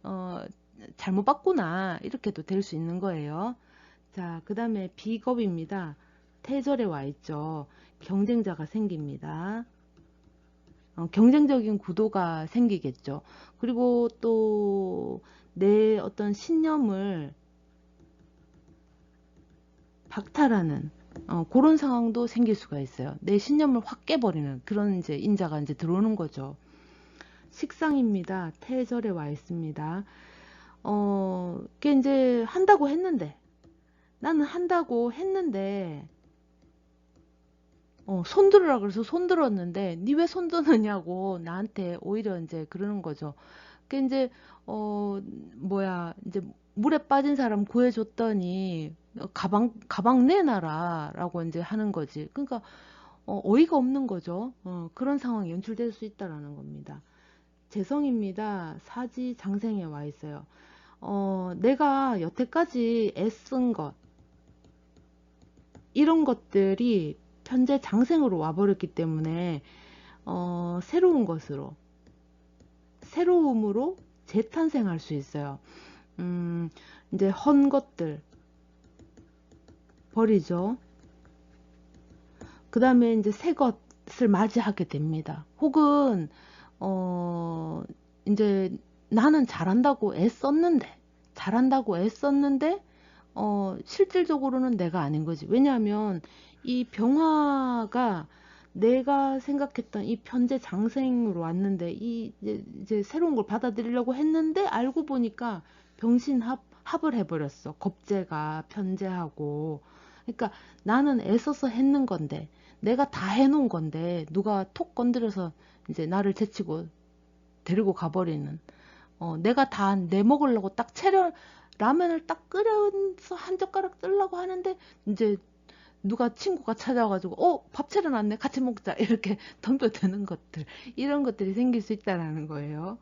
잘못 봤구나. 이렇게도 될 수 있는 거예요. 자, 그 다음에 비겁입니다. 태절에 와 있죠. 경쟁자가 생깁니다. 경쟁적인 구도가 생기겠죠. 그리고 또 내 어떤 신념을 박탈하는 그런 상황도 생길 수가 있어요. 내 신념을 확 깨버리는 그런 이제 인자가 이제 들어오는 거죠. 식상입니다. 태절에 와 있습니다. 그게 이제 한다고 했는데, 나는 한다고 했는데 손들으라 그래서 손들었는데 니 왜 손드느냐고 나한테 오히려 이제 그러는 거죠. 그 이제 뭐야 이제 물에 빠진 사람 구해줬더니 가방 내놔라라고 이제 하는 거지. 그러니까 어이가 없는 거죠. 그런 상황이 연출될 수 있다라는 겁니다. 재성입니다. 사지 장생에 와 있어요. 내가 여태까지 애쓴 것 이런 것들이 현재 장생으로 와버렸기 때문에 새로운 것으로 새로움으로 재탄생할 수 있어요. 이제 헌 것들 버리죠. 그 다음에 이제 새 것을 맞이하게 됩니다. 혹은 이제 나는 잘한다고 애썼는데 실질적으로는 내가 아닌 거지. 왜냐하면 이 병화가 내가 생각했던 이 편재 장생으로 왔는데 이제 새로운 걸 받아들이려고 했는데 알고 보니까 합을 해버렸어. 겁재가 편재하고. 그러니까 나는 애써서 했는 건데 내가 다 해놓은 건데 누가 톡 건드려서 이제 나를 제치고 데리고 가버리는 내가 다 내 먹으려고 딱 라면을 딱 끓여서 한 젓가락 뜨려고 하는데 이제 누가 친구가 찾아와가지고 밥 차려놨네 같이 먹자 이렇게 덤벼드는 것들 이런 것들이 생길 수 있다라는 거예요.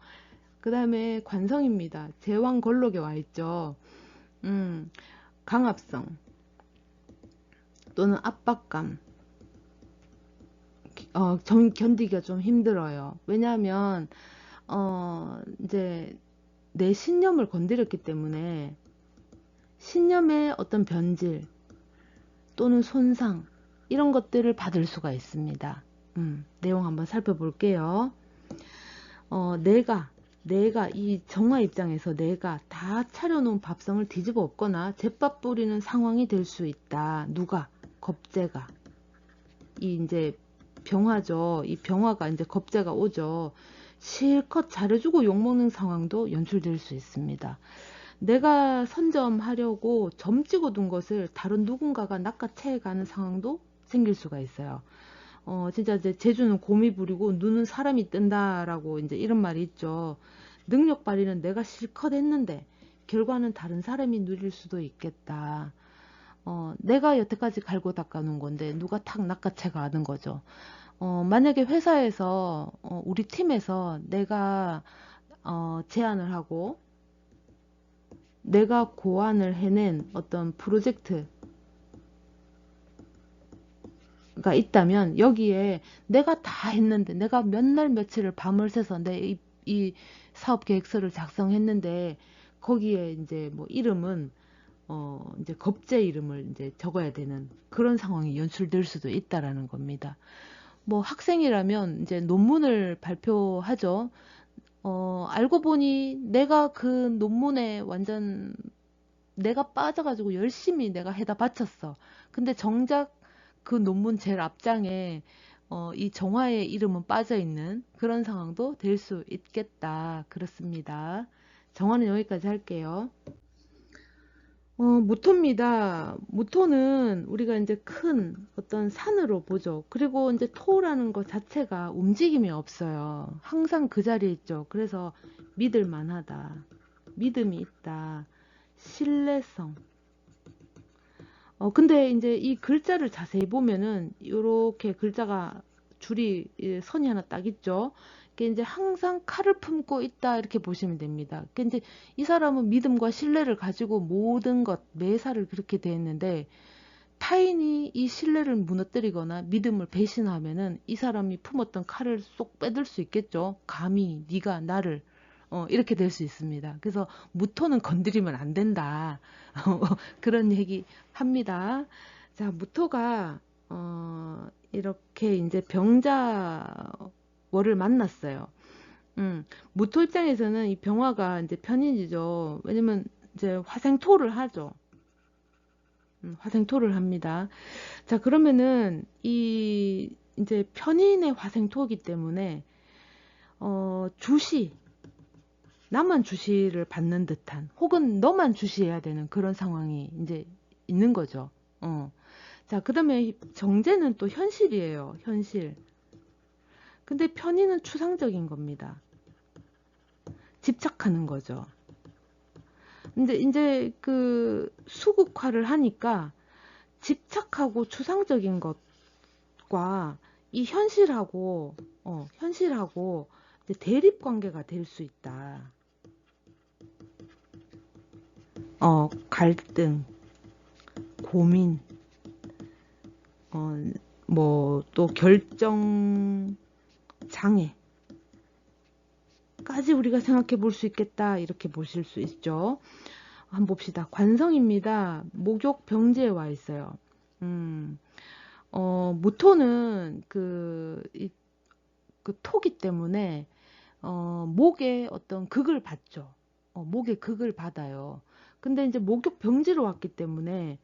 그 다음에 관성입니다. 제왕걸록에 와 있죠. 강압성 또는 압박감 견디기가 좀 힘들어요. 왜냐하면 이제 내 신념을 건드렸기 때문에 신념의 어떤 변질 또는 손상 이런 것들을 받을 수가 있습니다. 내용 한번 살펴볼게요. 내가 이 정화 입장에서 내가 다 차려놓은 밥상을 뒤집어 엎거나 제밥 뿌리는 상황이 될 수 있다. 누가? 겁재가. 이 이제 병화죠. 이 병화가 이제 겁재가 오죠. 실컷 잘해주고 욕먹는 상황도 연출될 수 있습니다. 내가 선점하려고 점 찍어둔 것을 다른 누군가가 낚아채가는 상황도 생길 수가 있어요. 진짜 이제 재주는 곰이 부리고 눈은 사람이 뜬다라고 이제 이런 말이 있죠. 능력 발휘는 내가 실컷 했는데 결과는 다른 사람이 누릴 수도 있겠다. 내가 여태까지 갈고 닦아놓은 건데 누가 탁 낚아채가는 거죠. 만약에 회사에서 우리 팀에서 내가 제안을 하고 내가 고안을 해낸 어떤 프로젝트가 있다면 여기에 내가 다 했는데 내가 몇 날 며칠을 밤을 새서 이 사업 계획서를 작성했는데 거기에 이제 뭐 이름은 이제 겁제 이름을 이제 적어야 되는 그런 상황이 연출될 수도 있다라는 겁니다. 뭐 학생이라면 이제 논문을 발표하죠. 알고 보니 내가 그 논문에 완전 내가 빠져가지고 열심히 내가 해다 바쳤어. 근데 정작 그 논문 제일 앞장에 이 정화의 이름은 빠져 있는 그런 상황도 될 수 있겠다. 그렇습니다. 정화는 여기까지 할게요. 무토입니다. 무토는 우리가 이제 큰 어떤 산으로 보죠. 그리고 이제 토라는 것 자체가 움직임이 없어요. 항상 그 자리에 있죠. 그래서 믿을 만하다. 믿음이 있다. 신뢰성. 근데 이제 이 글자를 자세히 보면은 이렇게 글자가 줄이 선이 하나 딱 있죠. 이게 이제 항상 칼을 품고 있다 이렇게 보시면 됩니다. 그러니까 이제 이 사람은 믿음과 신뢰를 가지고 모든 것 매사를 그렇게 대했는데 타인이 이 신뢰를 무너뜨리거나 믿음을 배신하면은 이 사람이 품었던 칼을 쏙 빼들 수 있겠죠. 감히 네가 나를 이렇게 될 수 있습니다. 그래서 무토는 건드리면 안 된다. 그런 얘기 합니다. 자, 무토가 이렇게 이제 병자월을 만났어요. 무토 입장에서는 이 병화가 이제 편인이죠. 왜냐면 이제 화생토를 하죠. 화생토를 합니다. 자, 그러면은 이 이제 편인의 화생토이기 때문에 주시 나만 주시를 받는 듯한 혹은 너만 주시해야 되는 그런 상황이 이제 있는 거죠. 자, 그다음에 정제는 또 현실이에요. 현실. 근데 편의는 추상적인 겁니다. 집착하는 거죠. 근데 이제 그 수국화를 하니까 집착하고 추상적인 것과 이 현실하고 이제 대립 관계가 될 수 있다. 갈등, 고민, 뭐 또 결정 장애까지 우리가 생각해 볼 수 있겠다. 이렇게 보실 수 있죠. 한번 봅시다. 관성입니다. 목욕 병지에 와 있어요. 무토는 그 토기 때문에 목에 어떤 극을 받죠. 목에 극을 받아요. 근데 이제 목욕 병지로 왔기 때문에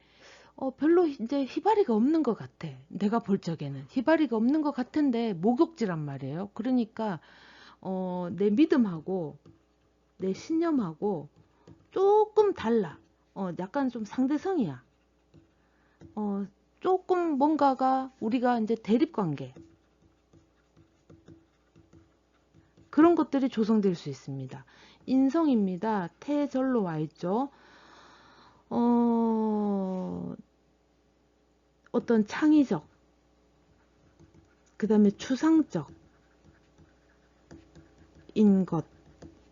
별로 이제 희바리가 없는 것 같아. 내가 볼 적에는 희바리가 없는 것 같은데 목욕지란 말이에요. 그러니까 내 믿음하고 내 신념하고 조금 달라. 약간 좀 상대성이야. 조금 뭔가가 우리가 이제 대립관계 그런 것들이 조성될 수 있습니다. 인성입니다. 태절로 와 있죠. 어떤 창의적, 그 다음에 추상적인 것,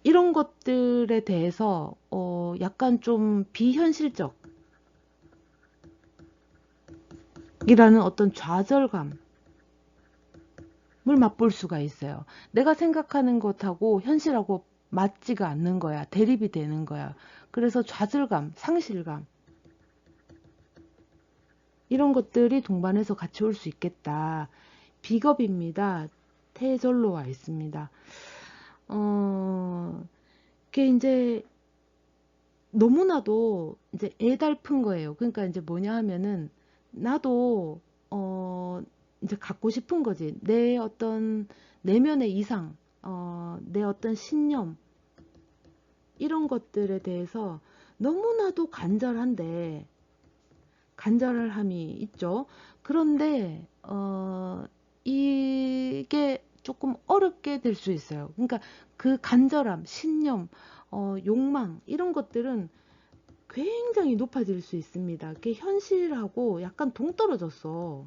이런 것들에 대해서 약간 좀 비현실적이라는 어떤 좌절감을 맛볼 수가 있어요. 내가 생각하는 것하고 현실하고 맞지가 않는 거야. 대립이 되는 거야. 그래서 좌절감, 상실감 이런 것들이 동반해서 같이 올 수 있겠다. 비겁입니다. 태절로 와 있습니다. 그게 이제 너무나도 이제 애달픈 거예요. 그러니까 이제 뭐냐 하면은 나도 이제 갖고 싶은 거지. 내 어떤 내면의 이상, 내 어떤 신념 이런 것들에 대해서 너무나도 간절함이 있죠. 그런데 이게 조금 어렵게 될 수 있어요. 그러니까 그 간절함, 신념, 욕망 이런 것들은 굉장히 높아질 수 있습니다. 그게 현실하고 약간 동떨어졌어.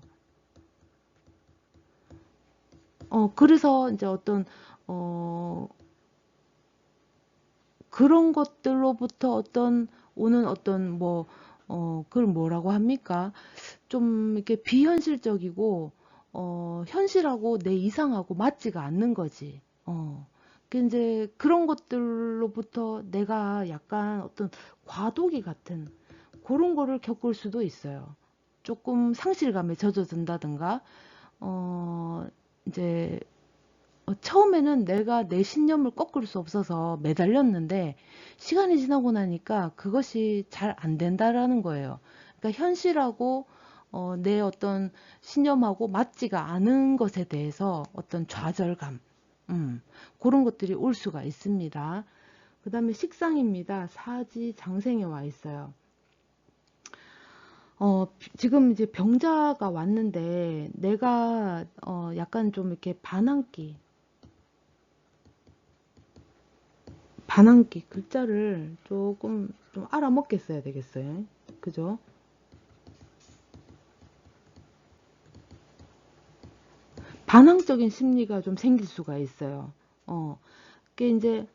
그래서 이제 어떤 그런 것들로부터 어떤 오는 어떤 뭐 그걸 뭐라고 합니까? 좀 이렇게 비현실적이고 현실하고 내 이상하고 맞지가 않는 거지. 그 이제 그런 것들로부터 내가 약간 어떤 과도기 같은 그런 거를 겪을 수도 있어요. 조금 상실감에 젖어든다든가, 이제 처음에는 내가 내 신념을 꺾을 수 없어서 매달렸는데 시간이 지나고 나니까 그것이 잘 안 된다라는 거예요. 그러니까 현실하고 내 어떤 신념하고 맞지가 않은 것에 대해서 어떤 좌절감, 그런 것들이 올 수가 있습니다. 그 다음에 식상입니다. 사지 장생에 와 있어요. 지금 이제 병자가 왔는데 내가 약간 좀 이렇게 반항기 글자를 조금 좀 알아먹게 써야 되겠어요. 그죠? 반항적인 심리가 좀 생길 수가 있어요. 그게 이제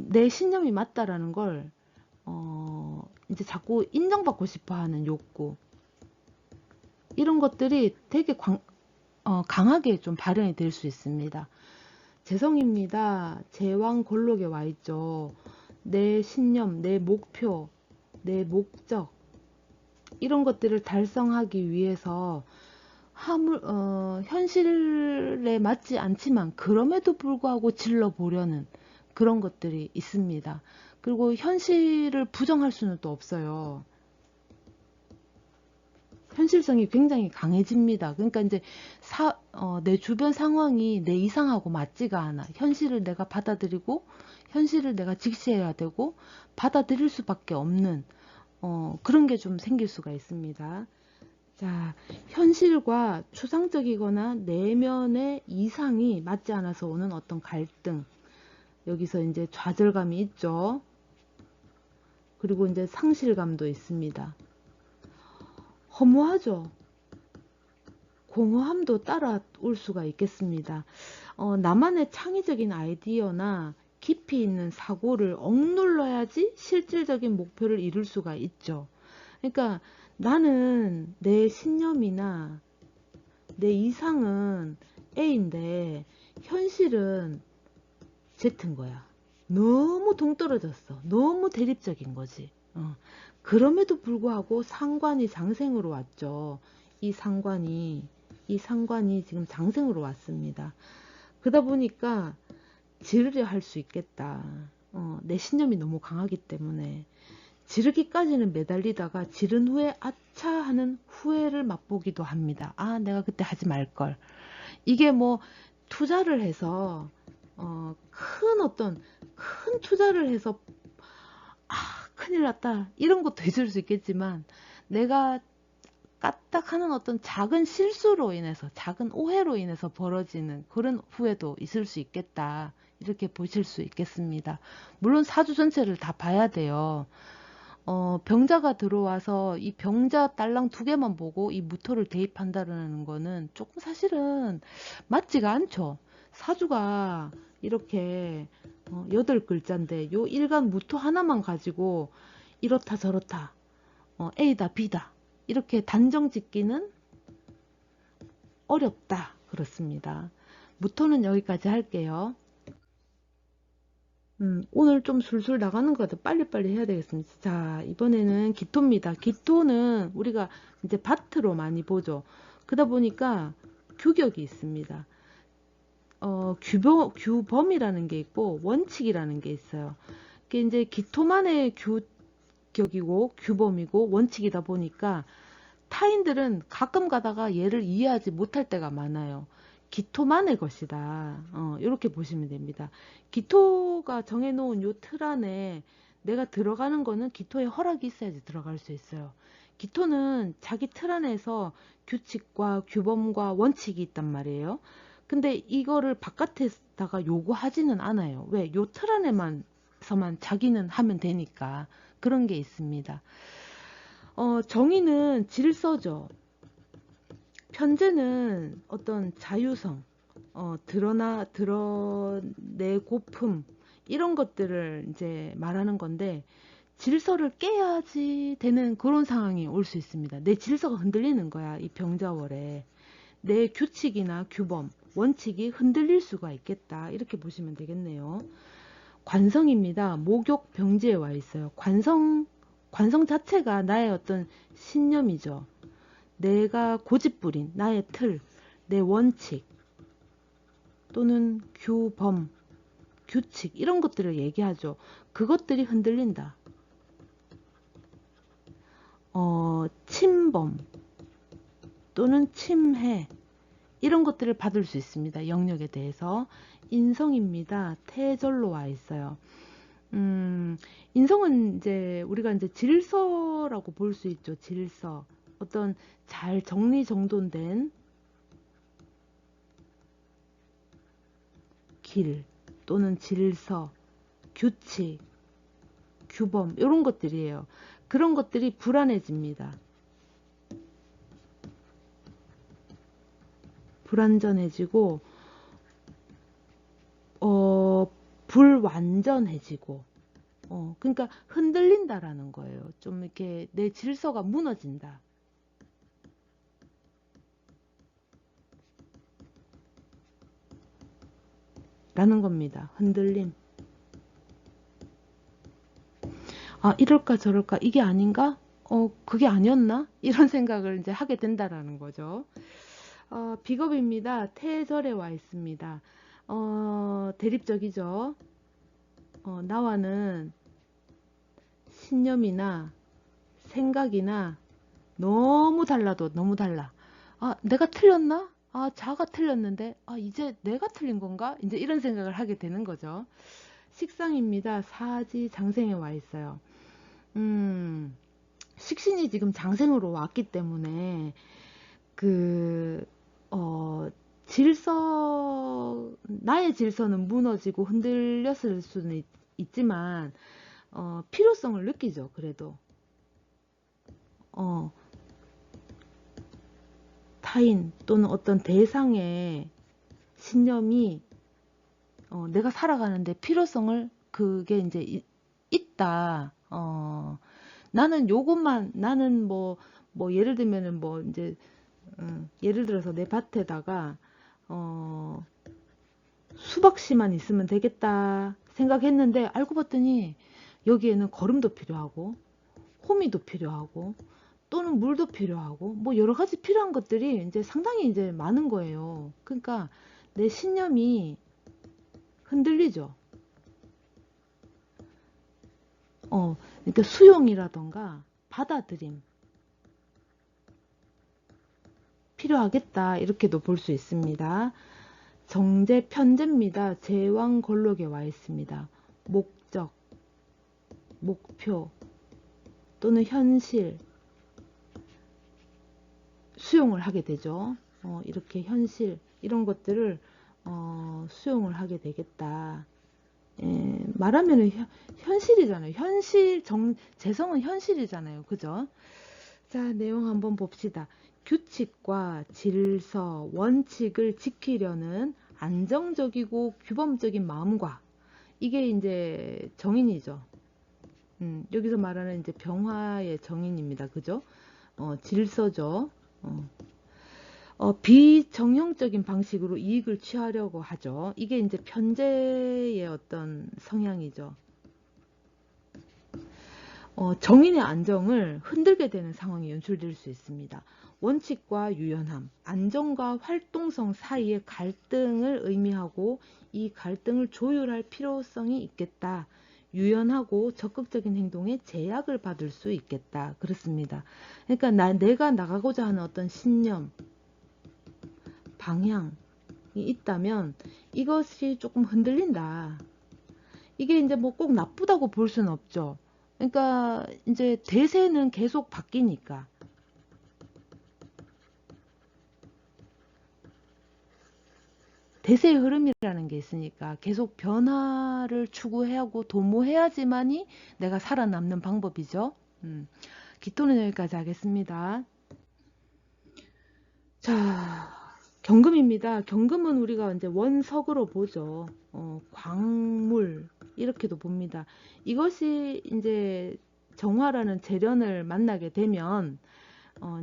내 신념이 맞다라는 걸 이제 자꾸 인정받고 싶어 하는 욕구, 이런 것들이 되게 강하게 좀 발현이 될 수 있습니다. 재성입니다. 제왕골록에 와 있죠. 내 신념, 내 목표, 내 목적, 이런 것들을 달성하기 위해서 현실에 맞지 않지만 그럼에도 불구하고 질러보려는 그런 것들이 있습니다. 그리고 현실을 부정할 수는 또 없어요. 현실성이 굉장히 강해집니다. 그러니까 이제 내 주변 상황이 내 이상하고 맞지가 않아. 현실을 내가 받아들이고 현실을 내가 직시해야 되고 받아들일 수밖에 없는 그런 게 좀 생길 수가 있습니다. 자, 현실과 추상적이거나 내면의 이상이 맞지 않아서 오는 어떤 갈등, 여기서 이제 좌절감이 있죠. 그리고 이제 상실감도 있습니다. 허무하죠. 공허함도 따라올 수가 있겠습니다. 나만의 창의적인 아이디어나 깊이 있는 사고를 억눌러야지 실질적인 목표를 이룰 수가 있죠. 그러니까 나는 내 신념이나 내 이상은 A인데 현실은 Z인 거야. 너무 동떨어졌어. 너무 대립적인 거지. 그럼에도 불구하고 상관이 장생으로 왔죠. 이 상관이 지금 장생으로 왔습니다. 그러다 보니까 지르려 할 수 있겠다. 내 신념이 너무 강하기 때문에 지르기까지는 매달리다가 지른 후에 아차 하는 후회를 맛보기도 합니다. 아, 내가 그때 하지 말걸. 이게 뭐 투자를 해서 큰 투자를 해서 큰일 났다 이런 것도 있을 수 있겠지만 내가 까딱하는 어떤 작은 실수로 인해서 작은 오해로 인해서 벌어지는 그런 후회도 있을 수 있겠다, 이렇게 보실 수 있겠습니다. 물론 사주 전체를 다 봐야 돼요. 병자가 들어와서 이 병자 딸랑 두 개만 보고 이 무토를 대입한다는 거는 조금 사실은 맞지가 않죠. 사주가 이렇게 8글자인데 요 일간 무토 하나만 가지고 이렇다 저렇다, A다 B다 이렇게 단정 짓기는 어렵다, 그렇습니다. 무토는 여기까지 할게요. 오늘 좀 술술 나가는 것 같아. 빨리빨리 해야 되겠습니다. 자, 이번에는 기토입니다. 기토는 우리가 이제 밭으로 많이 보죠. 그러다 보니까 규격이 있습니다. 규범이라는 게 있고 원칙이라는 게 있어요. 그게 이제 기토만의 규격이고 규범이고 원칙이다 보니까 타인들은 가끔 가다가 얘를 이해하지 못할 때가 많아요. 기토만의 것이다. 이렇게 보시면 됩니다. 기토가 정해놓은 요 틀 안에 내가 들어가는 거는 기토의 허락이 있어야지 들어갈 수 있어요. 기토는 자기 틀 안에서 규칙과 규범과 원칙이 있단 말이에요. 근데 이거를 바깥에다가 요구하지는 않아요. 왜? 요 틀 안에서만 자기는 하면 되니까. 그런 게 있습니다. 정의는 질서죠. 편제는 어떤 자유성, 드러내고품, 이런 것들을 이제 말하는 건데, 질서를 깨야지 되는 그런 상황이 올 수 있습니다. 내 질서가 흔들리는 거야, 이 병자월에. 내 규칙이나 규범, 원칙이 흔들릴 수가 있겠다. 이렇게 보시면 되겠네요. 관성입니다. 목욕 병지에 와 있어요. 관성 자체가 나의 어떤 신념이죠. 내가 고집부린 나의 틀, 내 원칙, 또는 규범, 규칙 이런 것들을 얘기하죠. 그것들이 흔들린다. 침범 또는 침해 이런 것들을 받을 수 있습니다. 영역에 대해서. 인성입니다. 태절로 와 있어요. 인성은 이제 우리가 이제 질서라고 볼 수 있죠. 질서. 어떤 잘 정리정돈된 길 또는 질서, 규칙, 규범 이런 것들이에요. 그런 것들이 불안해집니다. 불안전해지고 불완전해지고 그러니까 흔들린다라는 거예요. 좀 이렇게 내 질서가 무너진다. 라는 겁니다. 흔들림. 아, 이럴까 저럴까 이게 아닌가? 그게 아니었나? 이런 생각을 이제 하게 된다라는 거죠. 비겁입니다. 태절에 와 있습니다. 대립적이죠. 나와는 신념이나 생각이나 너무 달라도 너무 달라. 아, 내가 틀렸나? 아, 자가 틀렸는데, 아, 이제 내가 틀린 건가? 이제 이런 생각을 하게 되는 거죠. 식상입니다. 사지 장생에 와 있어요. 식신이 지금 장생으로 왔기 때문에, 그, 나의 질서는 무너지고 흔들렸을 수는 있지만, 필요성을 느끼죠, 그래도. 어, 타인 또는 어떤 대상의 신념이 내가 살아가는데 필요성을 그게 이제 있다. 나는 요것만 나는 뭐 예를 들면은 뭐 이제 예를 들어서 내 밭에다가 수박씨만 있으면 되겠다 생각했는데 알고 봤더니 여기에는 거름도 필요하고 호미도 필요하고 또는 물도 필요하고 뭐 여러 가지 필요한 것들이 이제 상당히 이제 많은 거예요. 그러니까 내 신념이 흔들리죠. 그러니까 수용이라던가 받아들임 필요하겠다 이렇게도 볼 수 있습니다. 정제 편제입니다. 제왕걸록에 와 있습니다. 목적, 목표 또는 현실 수용을 하게 되죠. 이렇게 현실 이런 것들을 수용을 하게 되겠다. 말하면 현실이잖아요. 재성은 현실이잖아요. 그죠? 자, 내용 한번 봅시다. 규칙과 질서, 원칙을 지키려는 안정적이고 규범적인 마음과 이게 이제 정인이죠. 여기서 말하는 이제 병화의 정인입니다. 그죠? 질서죠. 비정형적인 방식으로 이익을 취하려고 하죠. 이게 이제 편재의 어떤 성향이죠. 정인의 안정을 흔들게 되는 상황이 연출될 수 있습니다. 원칙과 유연함, 안정과 활동성 사이의 갈등을 의미하고 이 갈등을 조율할 필요성이 있겠다. 유연하고 적극적인 행동에 제약을 받을 수 있겠다. 그렇습니다. 그러니까 내가 나가고자 하는 어떤 신념, 방향이 있다면 이것이 조금 흔들린다. 이게 이제 뭐 꼭 나쁘다고 볼 수는 없죠. 그러니까 이제 대세는 계속 바뀌니까. 대세의 흐름이라는 게 있으니까 계속 변화를 추구하고 도모해야지만이 내가 살아남는 방법이죠. 기토는 여기까지 하겠습니다. 자, 경금입니다. 경금은 우리가 이제 원석으로 보죠. 광물 이렇게도 봅니다. 이것이 이제 정화라는 재련을 만나게 되면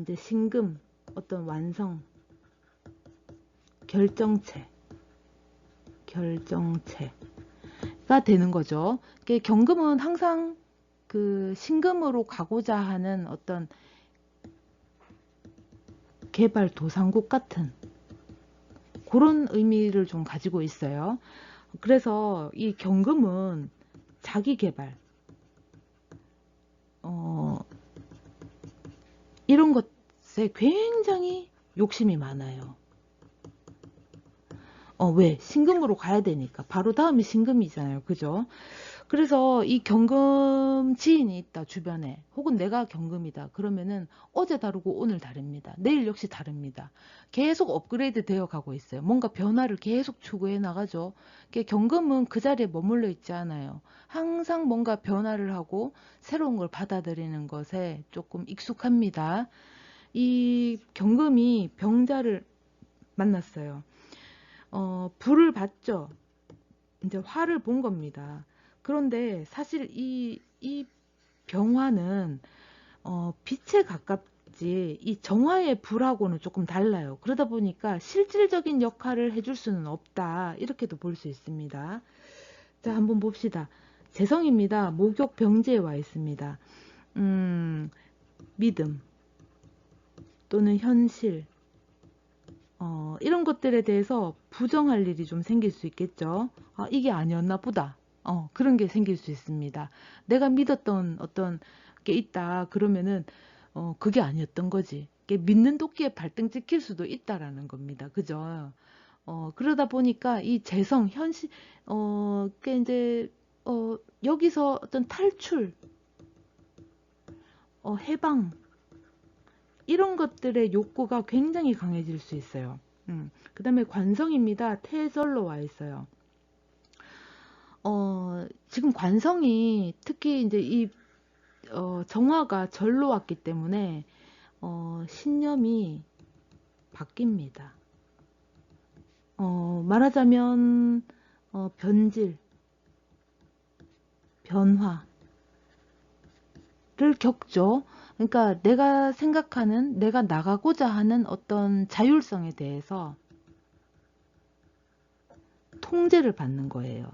이제 신금 어떤 완성 결정체가 되는 거죠. 경금은 항상 그 신금으로 가고자 하는 어떤 개발도상국 같은 그런 의미를 좀 가지고 있어요. 그래서 이 경금은 자기 개발, 이런 것에 굉장히 욕심이 많아요. 왜? 신금으로 가야 되니까. 바로 다음이 신금이잖아요. 그죠? 그래서 이 경금 지인이 있다, 주변에. 혹은 내가 경금이다. 그러면은 어제 다르고 오늘 다릅니다. 내일 역시 다릅니다. 계속 업그레이드 되어 가고 있어요. 뭔가 변화를 계속 추구해 나가죠. 경금은 그 자리에 머물러 있지 않아요. 항상 뭔가 변화를 하고 새로운 걸 받아들이는 것에 조금 익숙합니다. 이 경금이 병자를 만났어요. 불을 봤죠. 이제 화를 본 겁니다. 그런데 사실 이 병화는 빛에 가깝지 이 정화의 불하고는 조금 달라요. 그러다 보니까 실질적인 역할을 해줄 수는 없다. 이렇게도 볼 수 있습니다. 자, 한번 봅시다. 재성입니다. 목욕 병지에 와 있습니다. 믿음 또는 현실, 이런 것들에 대해서 부정할 일이 좀 생길 수 있겠죠. 아, 이게 아니었나 보다. 그런 게 생길 수 있습니다. 내가 믿었던 어떤 게 있다. 그러면은, 그게 아니었던 거지. 믿는 도끼에 발등 찍힐 수도 있다라는 겁니다. 그죠? 그러다 보니까 이 재성, 현실, 이제, 여기서 어떤 탈출, 해방, 이런 것들의 욕구가 굉장히 강해질 수 있어요. 그 다음에 관성입니다. 태절로 와 있어요. 지금 관성이 특히 이제 이 정화가 절로 왔기 때문에 신념이 바뀝니다. 말하자면 변질, 변화를 겪죠. 그러니까 내가 생각하는, 내가 나가고자 하는 어떤 자율성에 대해서 통제를 받는 거예요.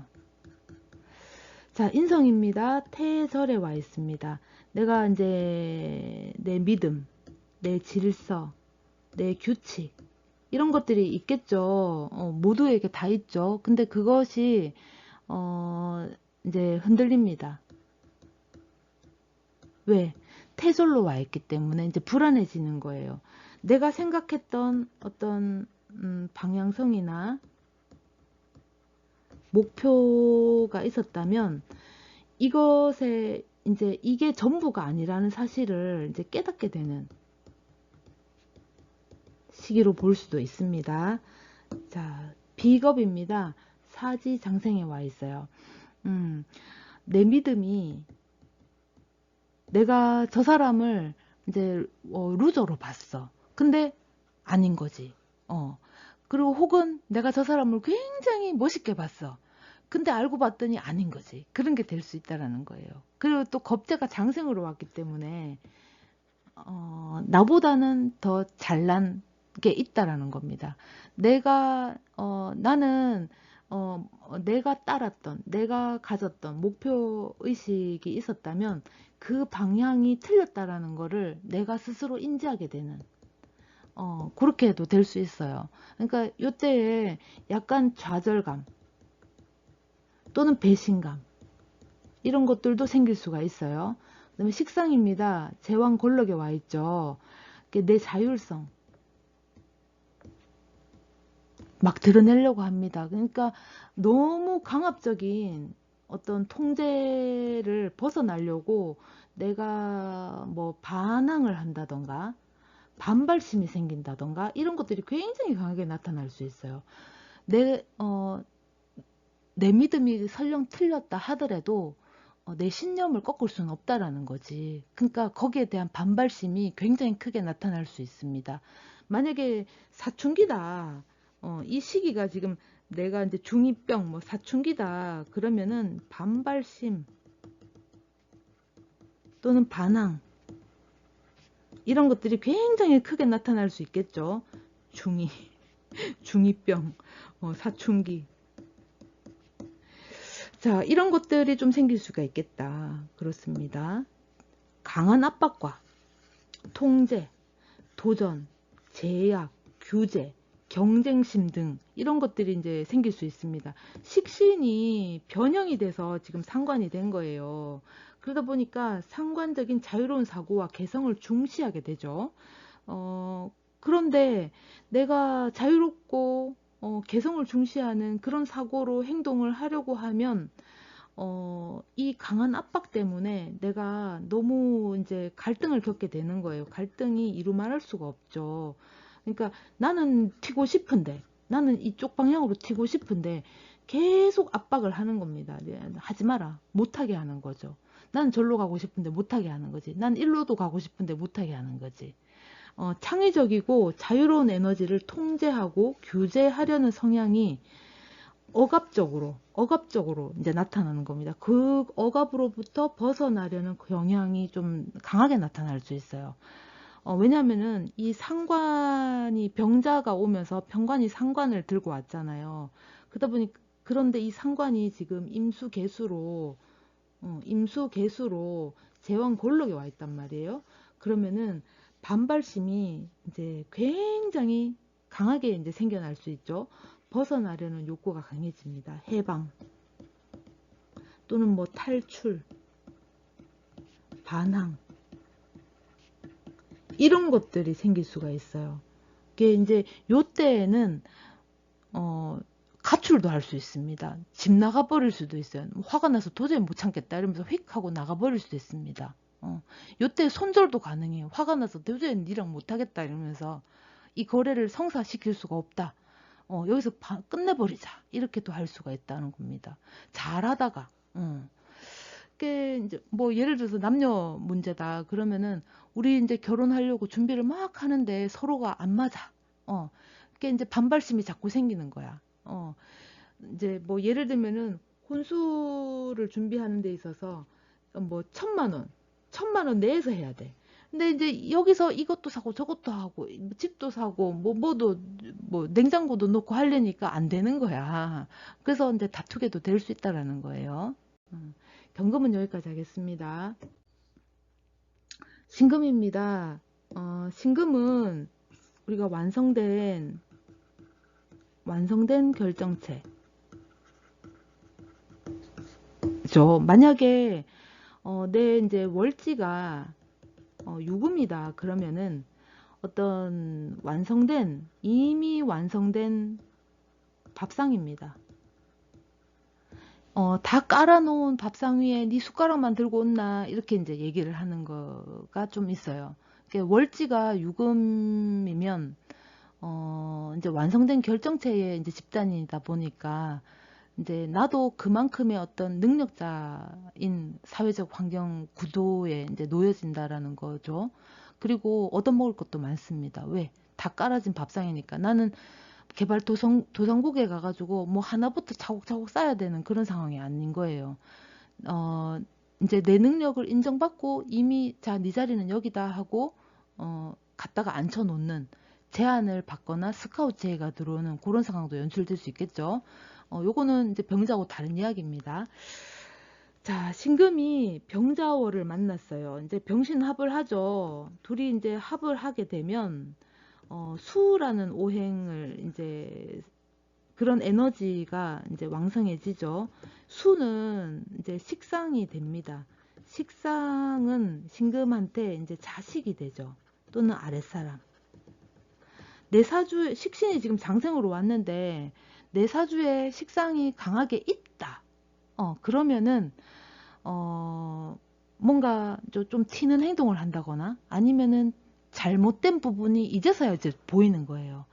자, 인성입니다. 태절에 와 있습니다. 내가 이제 내 믿음, 내 질서, 내 규칙, 이런 것들이 있겠죠. 모두에게 다 있죠. 근데 그것이 이제 흔들립니다. 왜? 태절로 와 있기 때문에 이제 불안해지는 거예요. 내가 생각했던 어떤 방향성이나 목표가 있었다면 이것에 이제 이게 전부가 아니라는 사실을 이제 깨닫게 되는 시기로 볼 수도 있습니다. 자, 비겁입니다. 사지장생에 와 있어요. 내 믿음이 내가 저 사람을 이제 루저로 봤어. 근데 아닌 거지. 그리고 혹은 내가 저 사람을 굉장히 멋있게 봤어. 근데 알고 봤더니 아닌 거지. 그런 게 될 수 있다라는 거예요. 그리고 또 겁재가 장생으로 왔기 때문에 나보다는 더 잘난 게 있다라는 겁니다. 나는 내가 따랐던, 내가 가졌던 목표 의식이 있었다면 그 방향이 틀렸다라는 거를 내가 스스로 인지하게 되는, 그렇게 해도 될 수 있어요. 그러니까 요때에 약간 좌절감 또는 배신감, 이런 것들도 생길 수가 있어요. 그다음에 식상입니다. 제왕 권력에 와 있죠. 내 자율성 막 드러내려고 합니다. 그러니까 너무 강압적인 어떤 통제를 벗어나려고 내가 뭐 반항을 한다던가 반발심이 생긴다던가 이런 것들이 굉장히 강하게 나타날 수 있어요. 내, 어, 내 믿음이 설령 틀렸다 하더라도 내 신념을 꺾을 수는 없다라는 거지. 그러니까 거기에 대한 반발심이 굉장히 크게 나타날 수 있습니다. 만약에 사춘기다. 이 시기가 지금 내가 이제 중2병, 뭐 사춘기다. 그러면은 반발심 또는 반항 이런 것들이 굉장히 크게 나타날 수 있겠죠. 중2, 중2병, 사춘기. 자, 이런 것들이 좀 생길 수가 있겠다. 그렇습니다. 강한 압박과 통제, 도전, 제약, 규제, 경쟁심 등 이런 것들이 이제 생길 수 있습니다. 식신이 변형이 돼서 지금 상관이 된 거예요. 그러다 보니까 상관적인 자유로운 사고와 개성을 중시하게 되죠. 그런데 내가 자유롭고 개성을 중시하는 그런 사고로 행동을 하려고 하면 이 강한 압박 때문에 내가 너무 이제 갈등을 겪게 되는 거예요. 갈등이 이루 말할 수가 없죠. 그러니까 나는 튀고 싶은데, 나는 이쪽 방향으로 튀고 싶은데 계속 압박을 하는 겁니다. 하지 마라. 못하게 하는 거죠. 나는 절로 가고 싶은데 못하게 하는 거지. 난 일로도 가고 싶은데 못하게 하는 거지. 창의적이고 자유로운 에너지를 통제하고 규제하려는 성향이 억압적으로 이제 나타나는 겁니다. 그 억압으로부터 벗어나려는 경향이 좀 강하게 나타날 수 있어요. 왜냐하면은 이 상관이 병자가 오면서 병관이 상관을 들고 왔잖아요. 그러다 보니 그런데 이 상관이 지금 임수개수로 제왕골록에 와 있단 말이에요. 그러면은 반발심이 이제 굉장히 강하게 이제 생겨날 수 있죠. 벗어나려는 욕구가 강해집니다. 해방 또는 뭐 탈출, 반항 이런 것들이 생길 수가 있어요. 이게 이제 요때에는 가출도 할 수 있습니다. 집 나가버릴 수도 있어요. 화가 나서 도저히 못 참겠다 이러면서 휙 하고 나가버릴 수도 있습니다. 요때 손절도 가능해요. 화가 나서 도저히 니랑 못하겠다 이러면서 이 거래를 성사시킬 수가 없다. 여기서 끝내버리자 이렇게도 할 수가 있다는 겁니다. 잘하다가 그게 이제 뭐 예를 들어서 남녀 문제다 그러면은 우리 이제 결혼하려고 준비를 막 하는데 서로가 안 맞아. 그게 이제 반발심이 자꾸 생기는 거야. 이제 뭐 예를 들면은 혼수를 준비하는 데 있어서 뭐 1,000만 원 내에서 해야 돼. 근데 이제 여기서 이것도 사고 저것도 하고 집도 사고 뭐 냉장고도 놓고 하려니까 안 되는 거야. 그래서 이제 다투게도 될 수 있다라는 거예요. 경금은 여기까지 하겠습니다. 신금입니다. 신금은 우리가 완성된 결정체. 그죠? 만약에 내 이제 월지가 유금이다 그러면은 어떤 이미 완성된 밥상입니다. 다 깔아놓은 밥상 위에 네 숟가락만 들고 온나 이렇게 이제 얘기를 하는 거가 좀 있어요. 월지가 유금이면 이제 완성된 결정체의 이제 집단이다 보니까 이제 나도 그만큼의 어떤 능력자인 사회적 환경 구도에 이제 놓여진다라는 거죠. 그리고 얻어먹을 것도 많습니다. 왜? 다 깔아진 밥상이니까. 나는 개발도상국에 가가지고 뭐 하나부터 차곡차곡 쌓아야 되는 그런 상황이 아닌 거예요. 어, 이제 내 능력을 인정받고 이미 자, 네 자리는 여기다 하고 갖다가 앉혀놓는 제안을 받거나 스카우트 제의가 들어오는 그런 상황도 연출될 수 있겠죠. 요거는 이제 병자하고 다른 이야기입니다. 자, 신금이 병자월을 만났어요. 이제 병신합을 하죠. 둘이 이제 합을 하게 되면 수라는 오행을 이제 그런 에너지가 이제 왕성해지죠. 수는 이제 식상이 됩니다. 식상은 신금한테 이제 자식이 되죠. 또는 아랫사람. 내 사주 식신이 지금 장생으로 왔는데 내 사주에 식상이 강하게 있다. 그러면은 뭔가 좀 튀는 행동을 한다거나 아니면은 잘못된 부분이 이제서야 이제 보이는 거예요.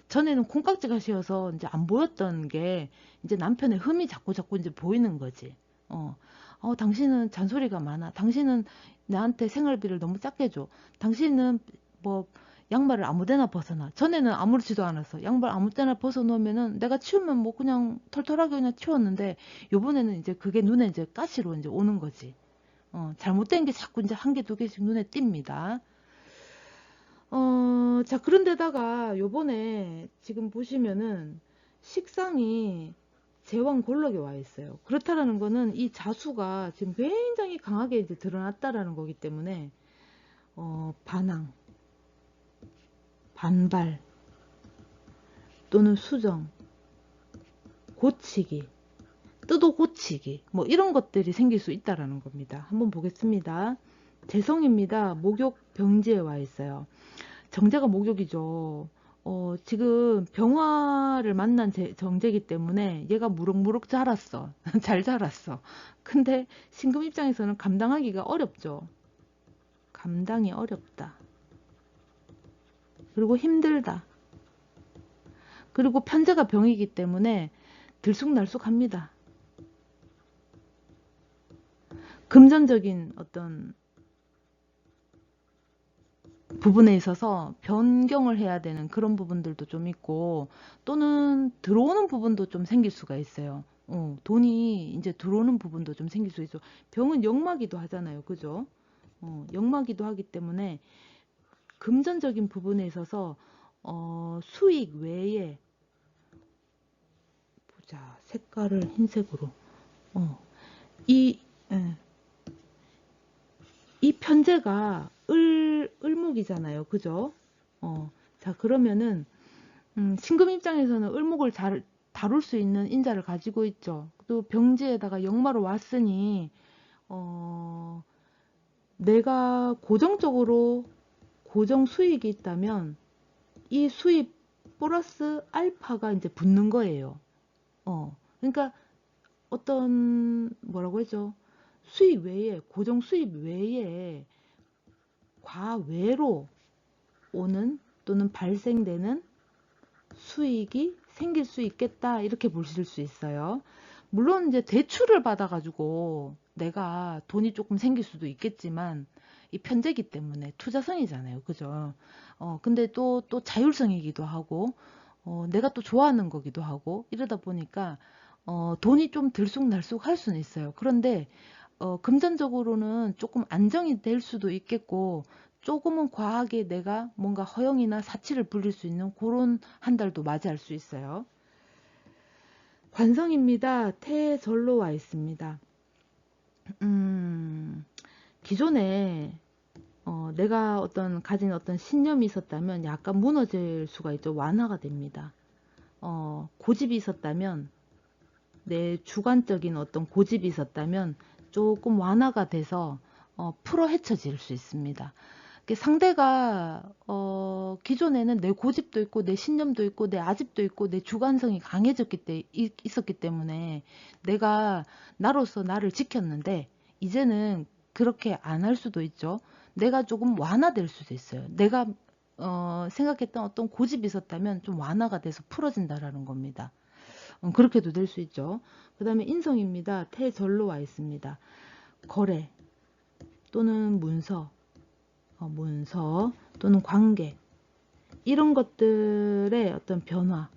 전에는 콩깍지가 씌어서 이제 안 보였던 게 이제 남편의 흠이 자꾸 이제 보이는 거지. 당신은 잔소리가 많아. 당신은 나한테 생활비를 너무 작게 줘. 당신은 뭐 양말을 아무데나 벗어놔. 전에는 아무렇지도 않았어. 양말 아무데나 벗어놓으면은 내가 치우면 뭐 그냥 털털하게 그냥 치웠는데 요번에는 이제 그게 눈에 이제 가시로 이제 오는 거지. 잘못된 게 자꾸 이제 한 개, 두 개씩 눈에 띕니다. 자, 그런데다가 요번에 지금 보시면은 식상이 제왕골록에 와 있어요. 그렇다라는 거는 이 자수가 지금 굉장히 강하게 이제 드러났다라는 거기 때문에 반항, 반발, 또는 수정, 고치기, 뜯어 고치기, 뭐 이런 것들이 생길 수 있다라는 겁니다. 한번 보겠습니다. 재성입니다. 목욕 병지에 와 있어요. 정제가 목욕이죠. 지금 병화를 만난 정제이기 때문에 얘가 무럭무럭 자랐어. 잘 자랐어. 근데 신금 입장에서는 감당하기가 어렵죠. 감당이 어렵다. 그리고 힘들다. 그리고 편제가 병이기 때문에 들쑥날쑥합니다. 금전적인 어떤 부분에 있어서 변경을 해야 되는 그런 부분들도 좀 있고, 또는 들어오는 부분도 좀 생길 수가 있어요. 돈이 이제 들어오는 부분도 좀 생길 수 있어. 병은 역마기도 하잖아요. 그죠? 역마기도 하기 때문에 금전적인 부분에 있어서 수익 외에, 보자, 색깔을 흰색으로, 이, 예, 이 편제가 을목이잖아요. 그죠? 자, 그러면은, 신금 입장에서는 을목을 잘 다룰 수 있는 인자를 가지고 있죠. 또 병지에다가 역마로 왔으니, 내가 고정적으로 고정 수익이 있다면, 이 수입 플러스 알파가 이제 붙는 거예요. 그러니까 어떤, 뭐라고 했죠? 수입 외에, 고정 수입 외에 과외로 오는 또는 발생되는 수익이 생길 수 있겠다, 이렇게 보실 수 있어요. 물론 이제 대출을 받아가지고 내가 돈이 조금 생길 수도 있겠지만, 이 편제기 때문에 투자성이잖아요. 그죠? 근데 또 자율성이기도 하고, 내가 또 좋아하는 거기도 하고, 이러다 보니까 돈이 좀 들쑥날쑥 할 수는 있어요. 그런데 금전적으로는 조금 안정이 될 수도 있겠고, 조금은 과하게 내가 뭔가 허영이나 사치를 부릴 수 있는 그런 한 달도 맞이할 수 있어요. 관성입니다. 태절로 와 있습니다. 기존에 내가 가진 어떤 신념이 있었다면 약간 무너질 수가 있죠. 완화가 됩니다. 고집이 있었다면, 내 주관적인 어떤 고집이 있었다면 조금 완화가 돼서 풀어 헤쳐질 수 있습니다. 상대가 기존에는 내 고집도 있고 내 신념도 있고 내 아집도 있고 내 주관성이 있었기 때문에 내가 나로서 나를 지켰는데, 이제는 그렇게 안 할 수도 있죠. 내가 조금 완화될 수도 있어요. 내가 생각했던 어떤 고집이 있었다면 좀 완화가 돼서 풀어진다라는 겁니다. 그렇게도 될 수 있죠. 그 다음에 인성입니다. 태절로 와 있습니다. 거래 또는 문서 또는 관계, 이런 것들의 어떤 변화가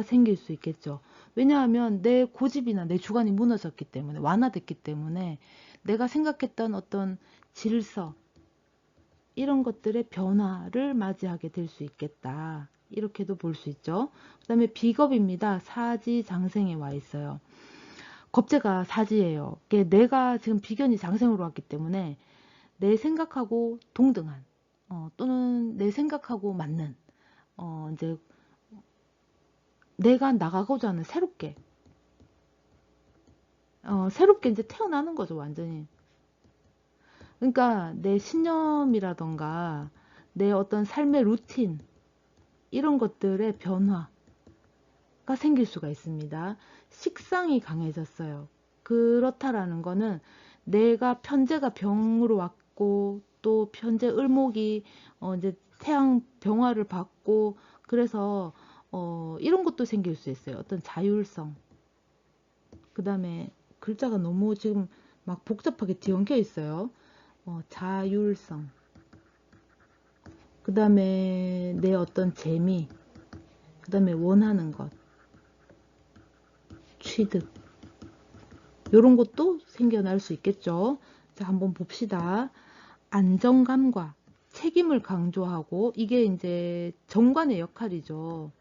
생길 수 있겠죠. 왜냐하면 내 고집이나 내 주관이 무너졌기 때문에, 완화됐기 때문에 내가 생각했던 어떤 질서, 이런 것들의 변화를 맞이하게 될 수 있겠다, 이렇게도 볼 수 있죠. 그 다음에 비겁입니다. 사지 장생에 와 있어요. 겁재가 사지예요. 내가 지금 비견이 장생으로 왔기 때문에 내 생각하고 동등한, 또는 내 생각하고 맞는, 이제 내가 나가고자 하는 새롭게 이제 태어나는 거죠, 완전히. 그러니까 내 신념이라던가 내 어떤 삶의 루틴, 이런 것들의 변화가 생길 수가 있습니다. 식상이 강해졌어요. 그렇다라는 거는 내가 편제가 병으로 왔고, 또 편제 을목이 이제 태양 병화를 받고, 그래서 이런 것도 생길 수 있어요. 어떤 자율성. 그 다음에 글자가 너무 지금 막 복잡하게 뒤엉켜 있어요. 자율성. 그 다음에 내 어떤 재미. 그 다음에 원하는 것. 취득. 이런 것도 생겨날 수 있겠죠. 자, 한번 봅시다. 안정감과 책임을 강조하고, 이게 이제 정관의 역할이죠.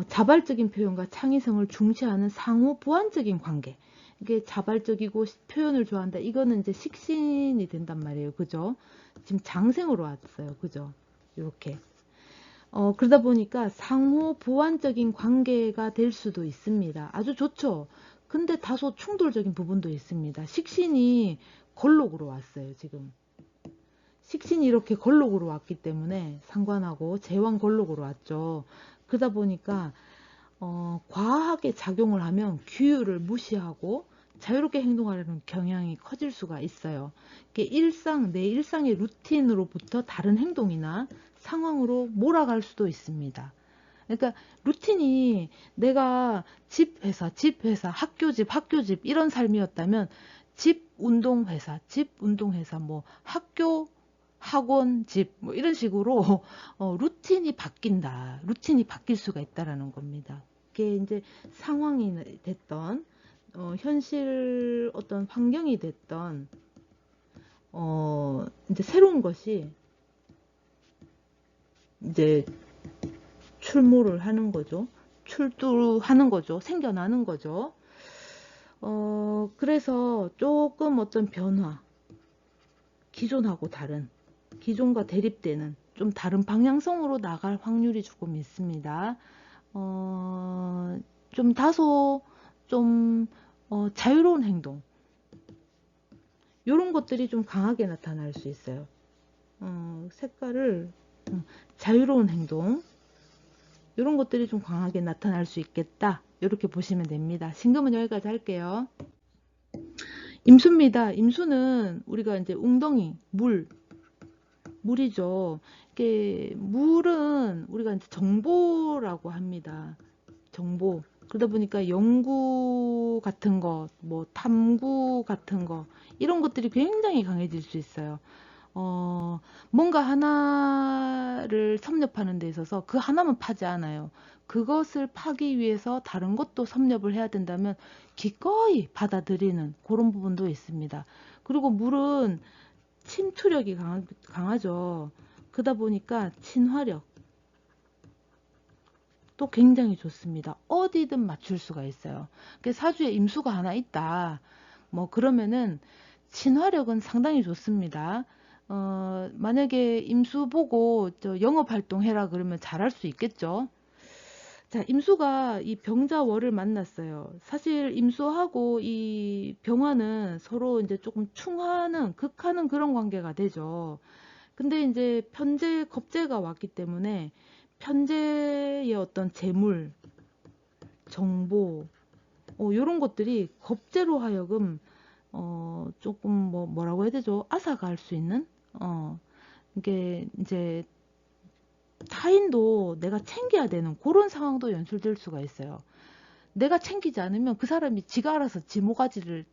자발적인 표현과 창의성을 중시하는 상호 보완적인 관계. 이게 자발적이고 표현을 좋아한다. 이거는 이제 식신이 된단 말이에요. 그죠? 지금 장생으로 왔어요. 그죠? 이렇게. 그러다 보니까 상호 보완적인 관계가 될 수도 있습니다. 아주 좋죠. 근데 다소 충돌적인 부분도 있습니다. 식신이 걸록으로 왔어요, 지금. 식신이 이렇게 걸록으로 왔기 때문에 상관하고 제왕 걸록으로 왔죠. 그러다 보니까 과하게 작용을 하면 규율을 무시하고 자유롭게 행동하려는 경향이 커질 수가 있어요. 내 일상의 루틴으로부터 다른 행동이나 상황으로 몰아갈 수도 있습니다. 그러니까 루틴이 내가 집, 회사, 집, 회사, 학교, 집, 학교, 집 이런 삶이었다면 집, 운동, 회사, 집, 운동, 회사, 뭐 학교, 학원, 집, 뭐 이런 식으로 루틴이 바뀐다. 루틴이 바뀔 수가 있다라는 겁니다. 그게 이제 상황이 됐던 현실 어떤 환경이 됐던 이제 새로운 것이 이제 출몰을 하는 거죠. 출두하는 거죠. 생겨나는 거죠. 그래서 조금 어떤 변화, 기존하고 다른, 기존과 대립되는 좀 다른 방향성으로 나갈 확률이 조금 있습니다. 좀 다소 좀 자유로운 행동, 이런 것들이 좀 강하게 나타날 수 있어요. 색깔을 자유로운 행동, 이런 것들이 좀 강하게 나타날 수 있겠다. 이렇게 보시면 됩니다. 신금은 여기까지 할게요. 임수입니다. 임수는 우리가 이제 웅덩이, 물이죠. 이게 물은 우리가 이제 정보라고 합니다. 정보. 그러다 보니까 연구 같은 거, 뭐 탐구 같은 거, 이런 것들이 굉장히 강해질 수 있어요. 뭔가 하나를 섭렵하는 데 있어서 그 하나만 파지 않아요. 그것을 파기 위해서 다른 것도 섭렵을 해야 된다면 기꺼이 받아들이는 그런 부분도 있습니다. 그리고 물은 침투력이 강하죠. 그러다 보니까 친화력 또 굉장히 좋습니다. 어디든 맞출 수가 있어요. 사주에 임수가 하나 있다. 뭐 그러면은 친화력은 상당히 좋습니다. 만약에 임수 보고 영업 활동해라 그러면 잘할 수 있겠죠. 자, 임수가 이 병자월을 만났어요. 사실 임수하고 이 병화는 서로 이제 조금 충하는, 극하는 그런 관계가 되죠. 근데 이제 편재, 겁재가 왔기 때문에 편재의 어떤 재물, 정보, 이런 것들이 겁재로 하여금 조금 뭐라고 해야 되죠? 앗아갈 수 있는 이게 이제 타인도 내가 챙겨야 되는 그런 상황도 연출될 수가 있어요. 내가 챙기지 않으면 그 사람이 지가 알아서 지 모가치를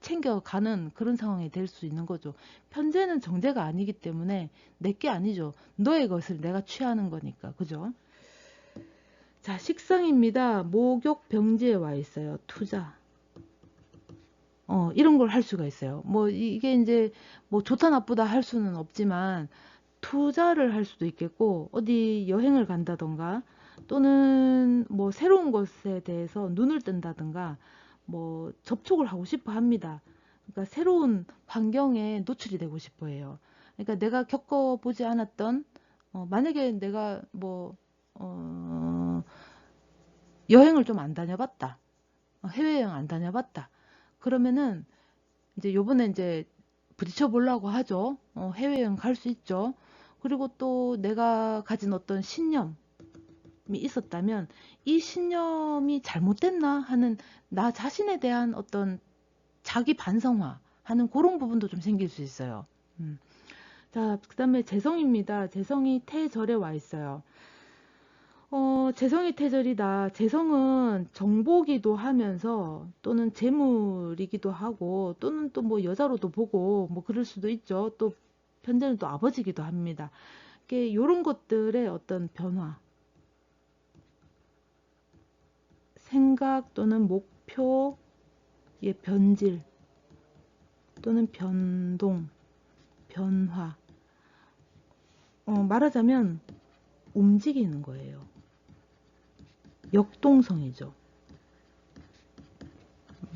챙겨가는 그런 상황이 될 수 있는 거죠. 편재는 정제가 아니기 때문에 내게 아니죠. 너의 것을 내가 취하는 거니까. 그죠? 자, 식상입니다. 목욕 병지에 와 있어요. 투자. 이런 걸 할 수가 있어요. 뭐 이게 이제 뭐 좋다 나쁘다 할 수는 없지만 투자를 할 수도 있겠고 어디 여행을 간다던가 또는 뭐 새로운 것에 대해서 눈을 뜬다든가 뭐 접촉을 하고 싶어 합니다. 그러니까 새로운 환경에 노출이 되고 싶어 해요. 그러니까 내가 겪어보지 않았던 만약에 내가 뭐 여행을 좀 안 다녀봤다. 해외여행 안 다녀봤다. 그러면은 이제 요번에 이제 부딪혀 보려고 하죠. 해외여행 갈 수 있죠. 그리고 또 내가 가진 어떤 신념이 있었다면 이 신념이 잘못됐나 하는 나 자신에 대한 어떤 자기 반성화 하는 그런 부분도 좀 생길 수 있어요. 자, 그 다음에 재성입니다. 재성이 태절에 와 있어요. 재성이 태절이다. 재성은 정보기도 하면서 또는 재물이기도 하고 또는 또 뭐 여자로도 보고 뭐 그럴 수도 있죠. 또 편제는 또 아버지기도 합니다. 이런 것들의 어떤 변화, 생각 또는 목표의 변질 또는 변동, 변화. 말하자면 움직이는 거예요. 역동성이죠.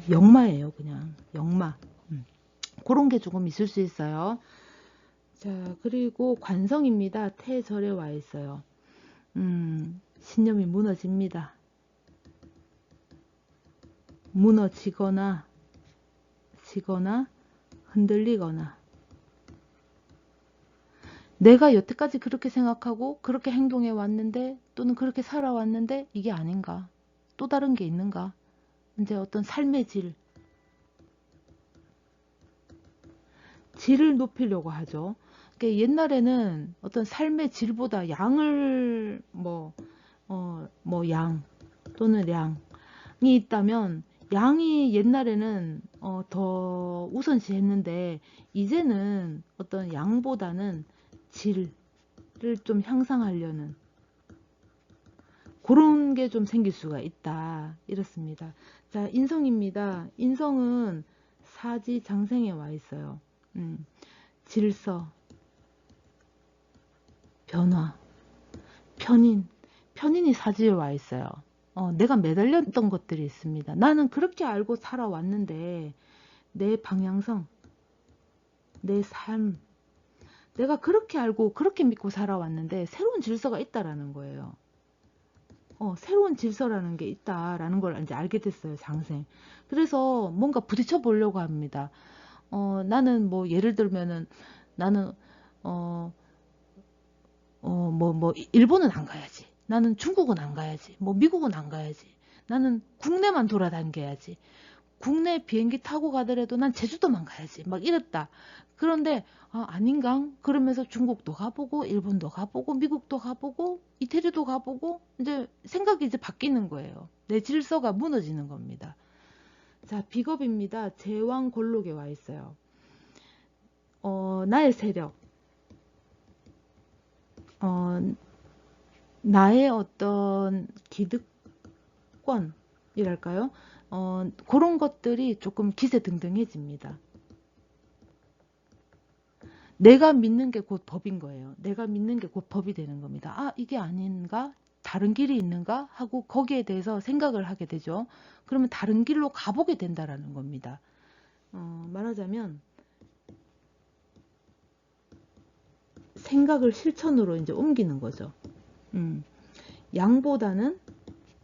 역마예요, 그냥. 역마. 그런 게 조금 있을 수 있어요. 자, 그리고 관성입니다. 태절에 와 있어요. 신념이 무너집니다. 무너지거나 흔들리거나, 내가 여태까지 그렇게 생각하고 그렇게 행동해 왔는데 또는 그렇게 살아왔는데 이게 아닌가? 또 다른 게 있는가? 이제 어떤 삶의 질을 높이려고 하죠. 그러니까 옛날에는 어떤 삶의 질보다 양을 양 또는 량이 있다면, 양이 옛날에는 더 우선시했는데 이제는 어떤 양보다는 질을 좀 향상하려는 그런 게 좀 생길 수가 있다, 이렇습니다. 자, 인성입니다. 인성은 사지 장생에 와 있어요. 질서, 변화, 편인이 사지에 와 있어요. 내가 매달렸던 것들이 있습니다. 나는 그렇게 알고 살아왔는데 내 방향성, 내 삶, 내가 그렇게 알고 그렇게 믿고 살아왔는데 새로운 질서가 있다라는 거예요. 새로운 질서라는 게 있다라는 걸 이제 알게 됐어요, 장생. 그래서 뭔가 부딪혀 보려고 합니다. 나는 뭐 예를 들면은 나는 일본은 안 가야지. 나는 중국은 안 가야지. 뭐 미국은 안 가야지. 나는 국내만 돌아다녀야지. 국내 비행기 타고 가더라도 난 제주도만 가야지. 막 이랬다. 그런데 아닌가? 그러면서 중국도 가보고 일본도 가보고 미국도 가보고 이태리도 가보고 이제 생각이 이제 바뀌는 거예요. 내 질서가 무너지는 겁니다. 자, 비겁입니다. 제왕골록에 와 있어요. 나의 세력, 나의 어떤 기득권이랄까요? 그런 것들이 조금 기세등등해집니다. 내가 믿는 게 곧 법인 거예요. 내가 믿는 게 곧 법이 되는 겁니다. 이게 아닌가? 다른 길이 있는가? 하고 거기에 대해서 생각을 하게 되죠. 그러면 다른 길로 가보게 된다라는 겁니다. 말하자면 생각을 실천으로 이제 옮기는 거죠. 양보다는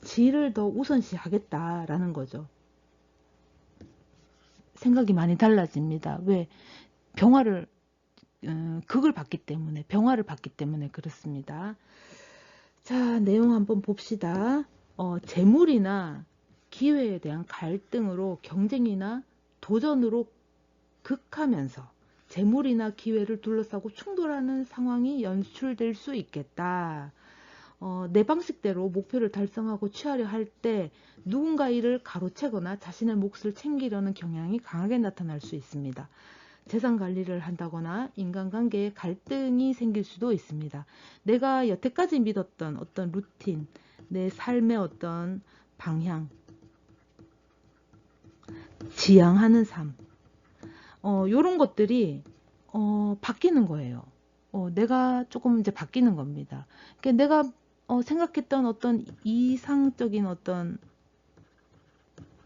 질을 더 우선시 하겠다라는 거죠. 생각이 많이 달라집니다. 왜? 극을 봤기 때문에, 병화를 봤기 때문에 그렇습니다. 자, 내용 한번 봅시다. 재물이나 기회에 대한 갈등으로 경쟁이나 도전으로 극하면서 재물이나 기회를 둘러싸고 충돌하는 상황이 연출될 수 있겠다. 내 방식대로 목표를 달성하고 취하려 할 때 누군가 이를 가로채거나 자신의 몫을 챙기려는 경향이 강하게 나타날 수 있습니다. 재산 관리를 한다거나 인간관계에 갈등이 생길 수도 있습니다. 내가 여태까지 믿었던 어떤 루틴, 내 삶의 어떤 방향, 지향하는 삶, 요런 것들이 바뀌는 거예요. 내가 조금 이제 바뀌는 겁니다. 그러니까 내가 생각했던 어떤 이상적인 어떤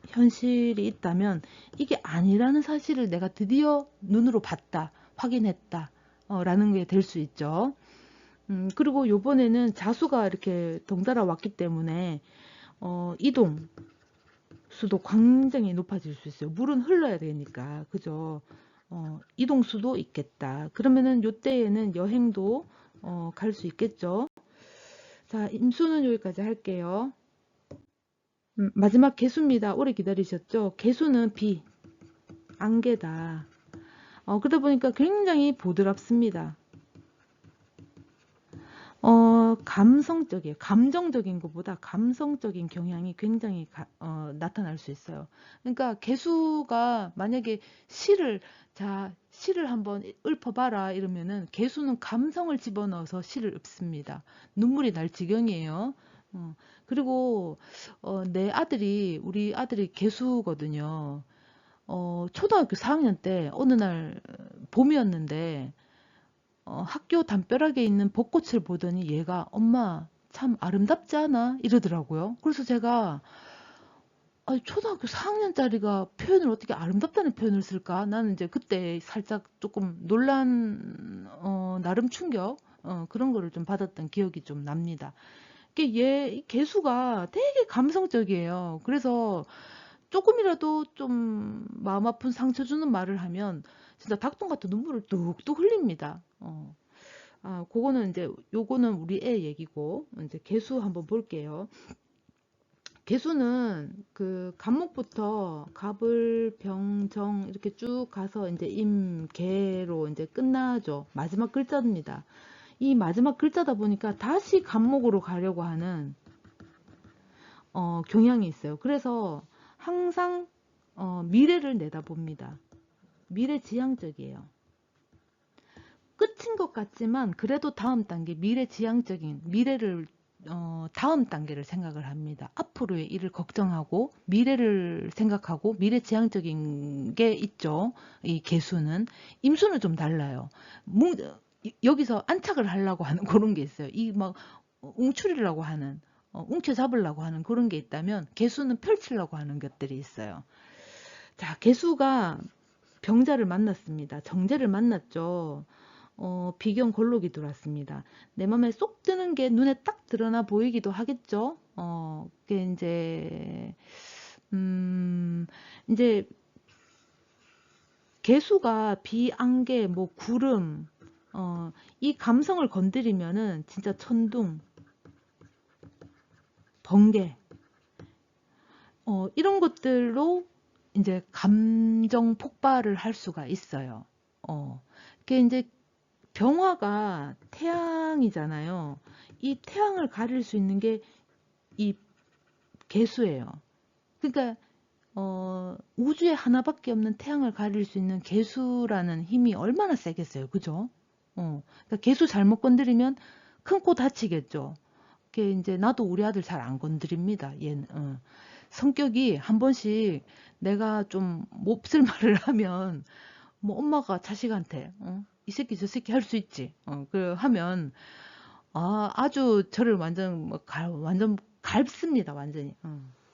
현실이 있다면 이게 아니라는 사실을 내가 드디어 눈으로 봤다, 확인했다, 라는 게 될 수 있죠. 그리고 요번에는 자수가 이렇게 덩달아 왔기 때문에 이동 수도 굉장히 높아질 수 있어요. 물은 흘러야 되니까, 그죠? 이동 수도 있겠다. 그러면은 요때에는 여행도 갈 수 있겠죠. 자, 임수는 여기까지 할게요. 마지막 개수입니다. 오래 기다리셨죠? 개수는 비, 안개다. 그러다 보니까 굉장히 보드랍습니다. 감성적이에요. 감정적인 것보다 감성적인 경향이 굉장히 나타날 수 있어요. 그러니까 개수가 만약에 시를 한번 읊어봐라 이러면은 개수는 감성을 집어넣어서 시를 읊습니다. 눈물이 날 지경이에요. 그리고 우리 아들이 개수거든요. 초등학교 4학년 때 어느 날 봄이었는데 학교 담벼락에 있는 벚꽃을 보더니 얘가 엄마 참 아름답지 않아? 이러더라고요. 그래서 제가 초등학교 4학년짜리가 표현을 어떻게 아름답다는 표현을 쓸까? 나는 이제 그때 살짝 조금 놀란 나름 충격 그런 거를 좀 받았던 기억이 좀 납니다. 얘 개수가 되게 감성적이에요. 그래서 조금이라도 좀 마음 아픈 상처 주는 말을 하면 진짜 닭똥 같은 눈물을 뚝뚝 흘립니다. 그거는 이제 요거는 우리 애 얘기고 이제 개수 한번 볼게요. 개수는 그 갑목부터 갑을 병정 이렇게 쭉 가서 이제 임개로 이제 끝나죠. 마지막 글자입니다. 이 마지막 글자다 보니까 다시 갑목으로 가려고 하는 경향이 있어요. 그래서 항상 미래를 내다봅니다. 미래지향적이에요. 끝인 것 같지만 그래도 다음 단계 미래지향적인 미래를 다음 단계를 생각을 합니다. 앞으로의 일을 걱정하고 미래를 생각하고 미래지향적인 게 있죠. 이 개수는 임수는 좀 달라요. 여기서 안착을 하려고 하는 그런 게 있어요. 이 막 웅추리려고 하는 움켜잡으려고 하는 그런 게 있다면 개수는 펼치려고 하는 것들이 있어요. 자, 개수가 병자를 만났습니다. 정제를 만났죠. 비경 골록이 들어왔습니다. 내 맘에 쏙 드는 게 눈에 딱 드러나 보이기도 하겠죠. 그게 이제 개수가 비, 안개, 뭐 구름, 이 감성을 건드리면은 진짜 천둥, 번개, 이런 것들로 이제 감정 폭발을 할 수가 있어요. 그게 이제 병화가 태양이잖아요. 이 태양을 가릴 수 있는 게 이 개수예요. 그러니까 우주에 하나밖에 없는 태양을 가릴 수 있는 개수라는 힘이 얼마나 세겠어요. 그죠? 그러니까 개수 잘못 건드리면 큰 코 다치겠죠. 그게 이제 나도 우리 아들 잘 안 건드립니다. 얘는 성격이 한 번씩 내가 좀 몹쓸 말을 하면 뭐 엄마가 자식한테 이 새끼 저 새끼 할 수 있지. 그 하면 아주 저를 완전 완전 갈습니다. 완전히.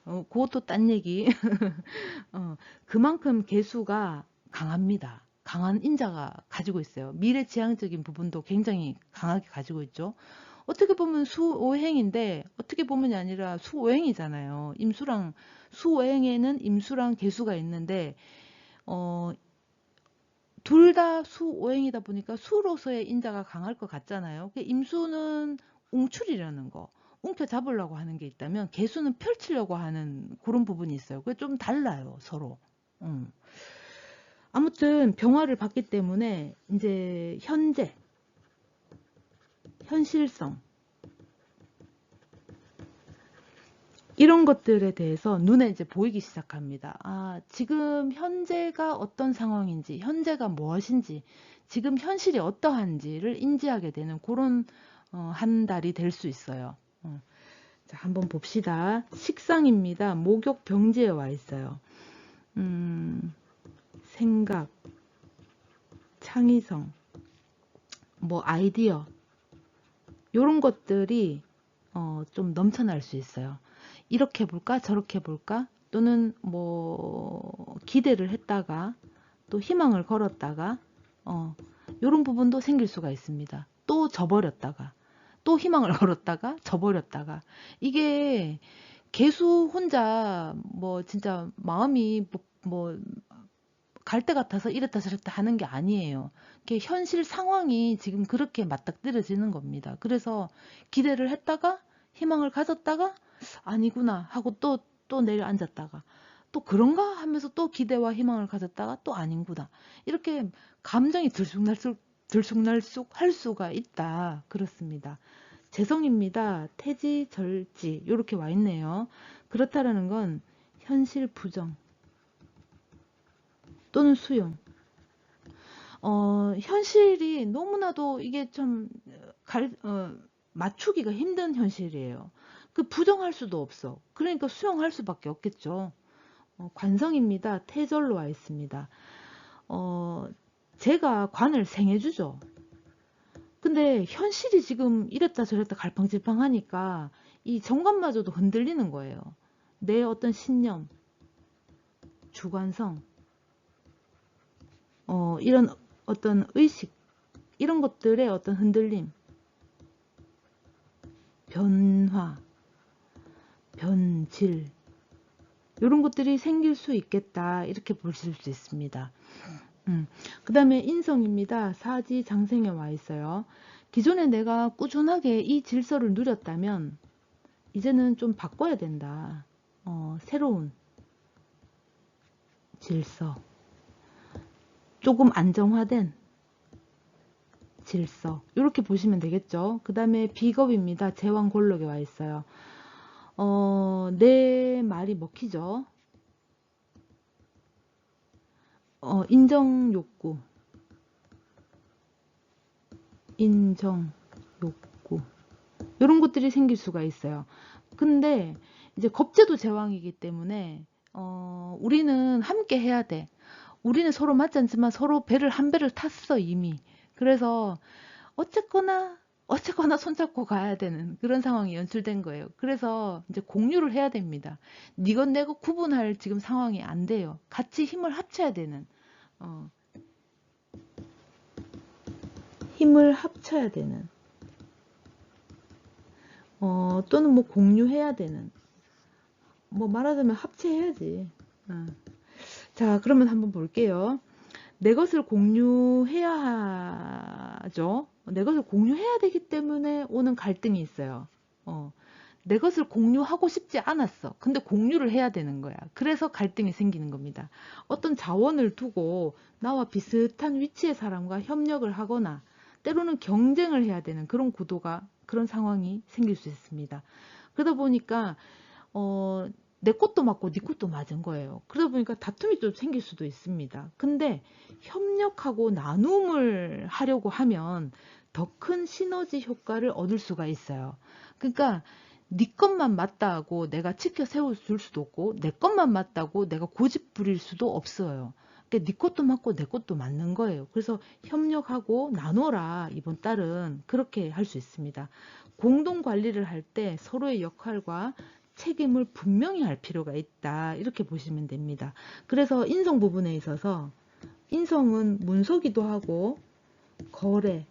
그것도 딴 얘기. 그만큼 개수가 강합니다. 강한 인자가 가지고 있어요. 미래지향적인 부분도 굉장히 강하게 가지고 있죠. 어떻게 보면 수오행인데 어떻게 보면이 아니라 수오행이잖아요. 임수랑 수오행에는 임수랑 개수가 있는데 둘 다 수오행이다 보니까 수로서의 인자가 강할 것 같잖아요. 임수는 웅출이라는 거, 움켜 잡으려고 하는 게 있다면 개수는 펼치려고 하는 그런 부분이 있어요. 그게 좀 달라요, 서로. 아무튼 병화를 받기 때문에 이제 현재, 현실성 이런 것들에 대해서 눈에 이제 보이기 시작합니다. 지금 현재가 어떤 상황인지, 현재가 무엇인지, 지금 현실이 어떠한지를 인지하게 되는 그런 한 달이 될 수 있어요. 자, 한번 봅시다. 식상입니다. 목욕 병지에 와 있어요. 생각, 창의성, 뭐 아이디어 이런 것들이 좀 넘쳐날 수 있어요. 이렇게 볼까 저렇게 볼까 또는 뭐 기대를 했다가 또 희망을 걸었다가 이런 부분도 생길 수가 있습니다. 또 져버렸다가 또 희망을 걸었다가 져버렸다가 이게 개수 혼자 뭐 진짜 마음이 뭐 갈 때 같아서 이랬다 저랬다 하는 게 아니에요. 이게 현실 상황이 지금 그렇게 맞닥뜨려지는 겁니다. 그래서 기대를 했다가 희망을 가졌다가 아니구나 하고 또 내려앉았다가 또 그런가 하면서 또 기대와 희망을 가졌다가 또 아닌구나. 이렇게 감정이 들쑥날쑥 할 수가 있다. 그렇습니다. 재성입니다. 태지, 절지 이렇게 와 있네요. 그렇다라는 건 현실 부정 또는 수용. 현실이 너무나도 이게 좀 맞추기가 힘든 현실이에요. 그 부정할 수도 없어. 그러니까 수용할 수밖에 없겠죠. 관성입니다. 태절로 와 있습니다. 제가 관을 생해주죠. 근데 현실이 지금 이랬다 저랬다 갈팡질팡하니까 이 정관마저도 흔들리는 거예요. 내 어떤 신념, 주관성, 이런 어떤 의식, 이런 것들의 어떤 흔들림. 변화, 변질 이런 것들이 생길 수 있겠다 이렇게 보실 수 있습니다. 그 다음에 인성입니다. 사지 장생에 와 있어요. 기존에 내가 꾸준하게 이 질서를 누렸다면 이제는 좀 바꿔야 된다. 새로운 질서, 조금 안정화된 질서 이렇게 보시면 되겠죠. 그 다음에 비겁입니다. 제왕골록에 와 있어요. 내 말이 먹히죠. 인정 욕구, 인정 욕구 이런 것들이 생길 수가 있어요. 근데 이제 겁제도 제왕이기 때문에 우리는 함께 해야 돼. 우리는 서로 맞지 않지만 서로 배를 한 배를 탔어 이미. 그래서 어쨌거나 손잡고 가야 되는 그런 상황이 연출된 거예요. 그래서 이제 공유를 해야 됩니다. 니건 내가 구분할 지금 상황이 안 돼요. 같이 힘을 합쳐야 되는 힘을 합쳐야 되는 또는 뭐 공유해야 되는 뭐 말하자면 합체해야지. 자, 그러면 한번 볼게요. 내 것을 공유해야 하죠. 내 것을 공유해야 되기 때문에 오는 갈등이 있어요. 내 것을 공유하고 싶지 않았어. 근데 공유를 해야 되는 거야. 그래서 갈등이 생기는 겁니다. 어떤 자원을 두고 나와 비슷한 위치의 사람과 협력을 하거나 때로는 경쟁을 해야 되는 그런 구도가, 그런 상황이 생길 수 있습니다. 그러다 보니까 내 것도 맞고 네 것도 맞은 거예요. 그러다 보니까 다툼이 좀 생길 수도 있습니다. 근데 협력하고 나눔을 하려고 하면 더 큰 시너지 효과를 얻을 수가 있어요. 그러니까 네 것만 맞다고 내가 지켜 세워줄 수도 없고 내 것만 맞다고 내가 고집 부릴 수도 없어요. 그러니까 네 것도 맞고 내 것도 맞는 거예요. 그래서 협력하고 나눠라 이번 달은 그렇게 할 수 있습니다. 공동 관리를 할 때 서로의 역할과 책임을 분명히 할 필요가 있다 이렇게 보시면 됩니다. 그래서 인성 부분에 있어서 인성은 문서기도 하고 거래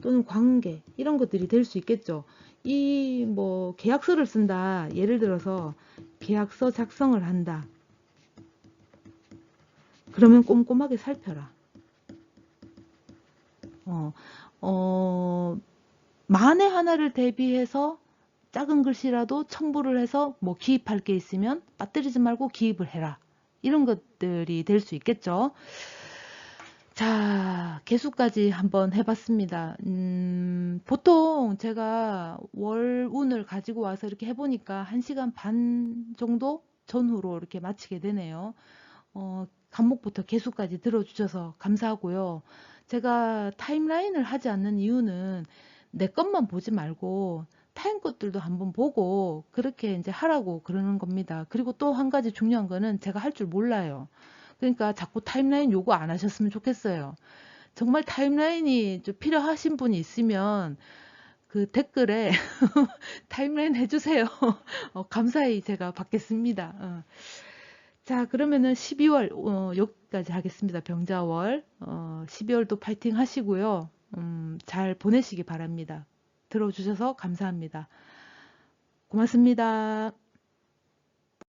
또는 관계 이런 것들이 될 수 있겠죠. 이 뭐 계약서를 쓴다, 예를 들어서 계약서 작성을 한다, 그러면 꼼꼼하게 살펴라. 만에 하나를 대비해서 작은 글씨라도 첨부를 해서 뭐 기입할 게 있으면 빠뜨리지 말고 기입을 해라. 이런 것들이 될 수 있겠죠. 자, 개수까지 한번 해봤습니다. 보통 제가 월운을 가지고 와서 이렇게 해보니까 1시간 반 정도 전후로 이렇게 마치게 되네요. 간목부터 개수까지 들어주셔서 감사하고요. 제가 타임라인을 하지 않는 이유는 내 것만 보지 말고 타인 것들도 한번 보고 그렇게 이제 하라고 그러는 겁니다. 그리고 또 한 가지 중요한 거는 제가 할 줄 몰라요. 그러니까 자꾸 타임라인 요구 안 하셨으면 좋겠어요. 정말 타임라인이 좀 필요하신 분이 있으면 그 댓글에 타임라인 해주세요. 감사히 제가 받겠습니다. 자, 그러면은 12월 여기까지 하겠습니다. 병자월 12월도 파이팅 하시고요. 잘 보내시기 바랍니다. 들어주셔서 감사합니다. 고맙습니다.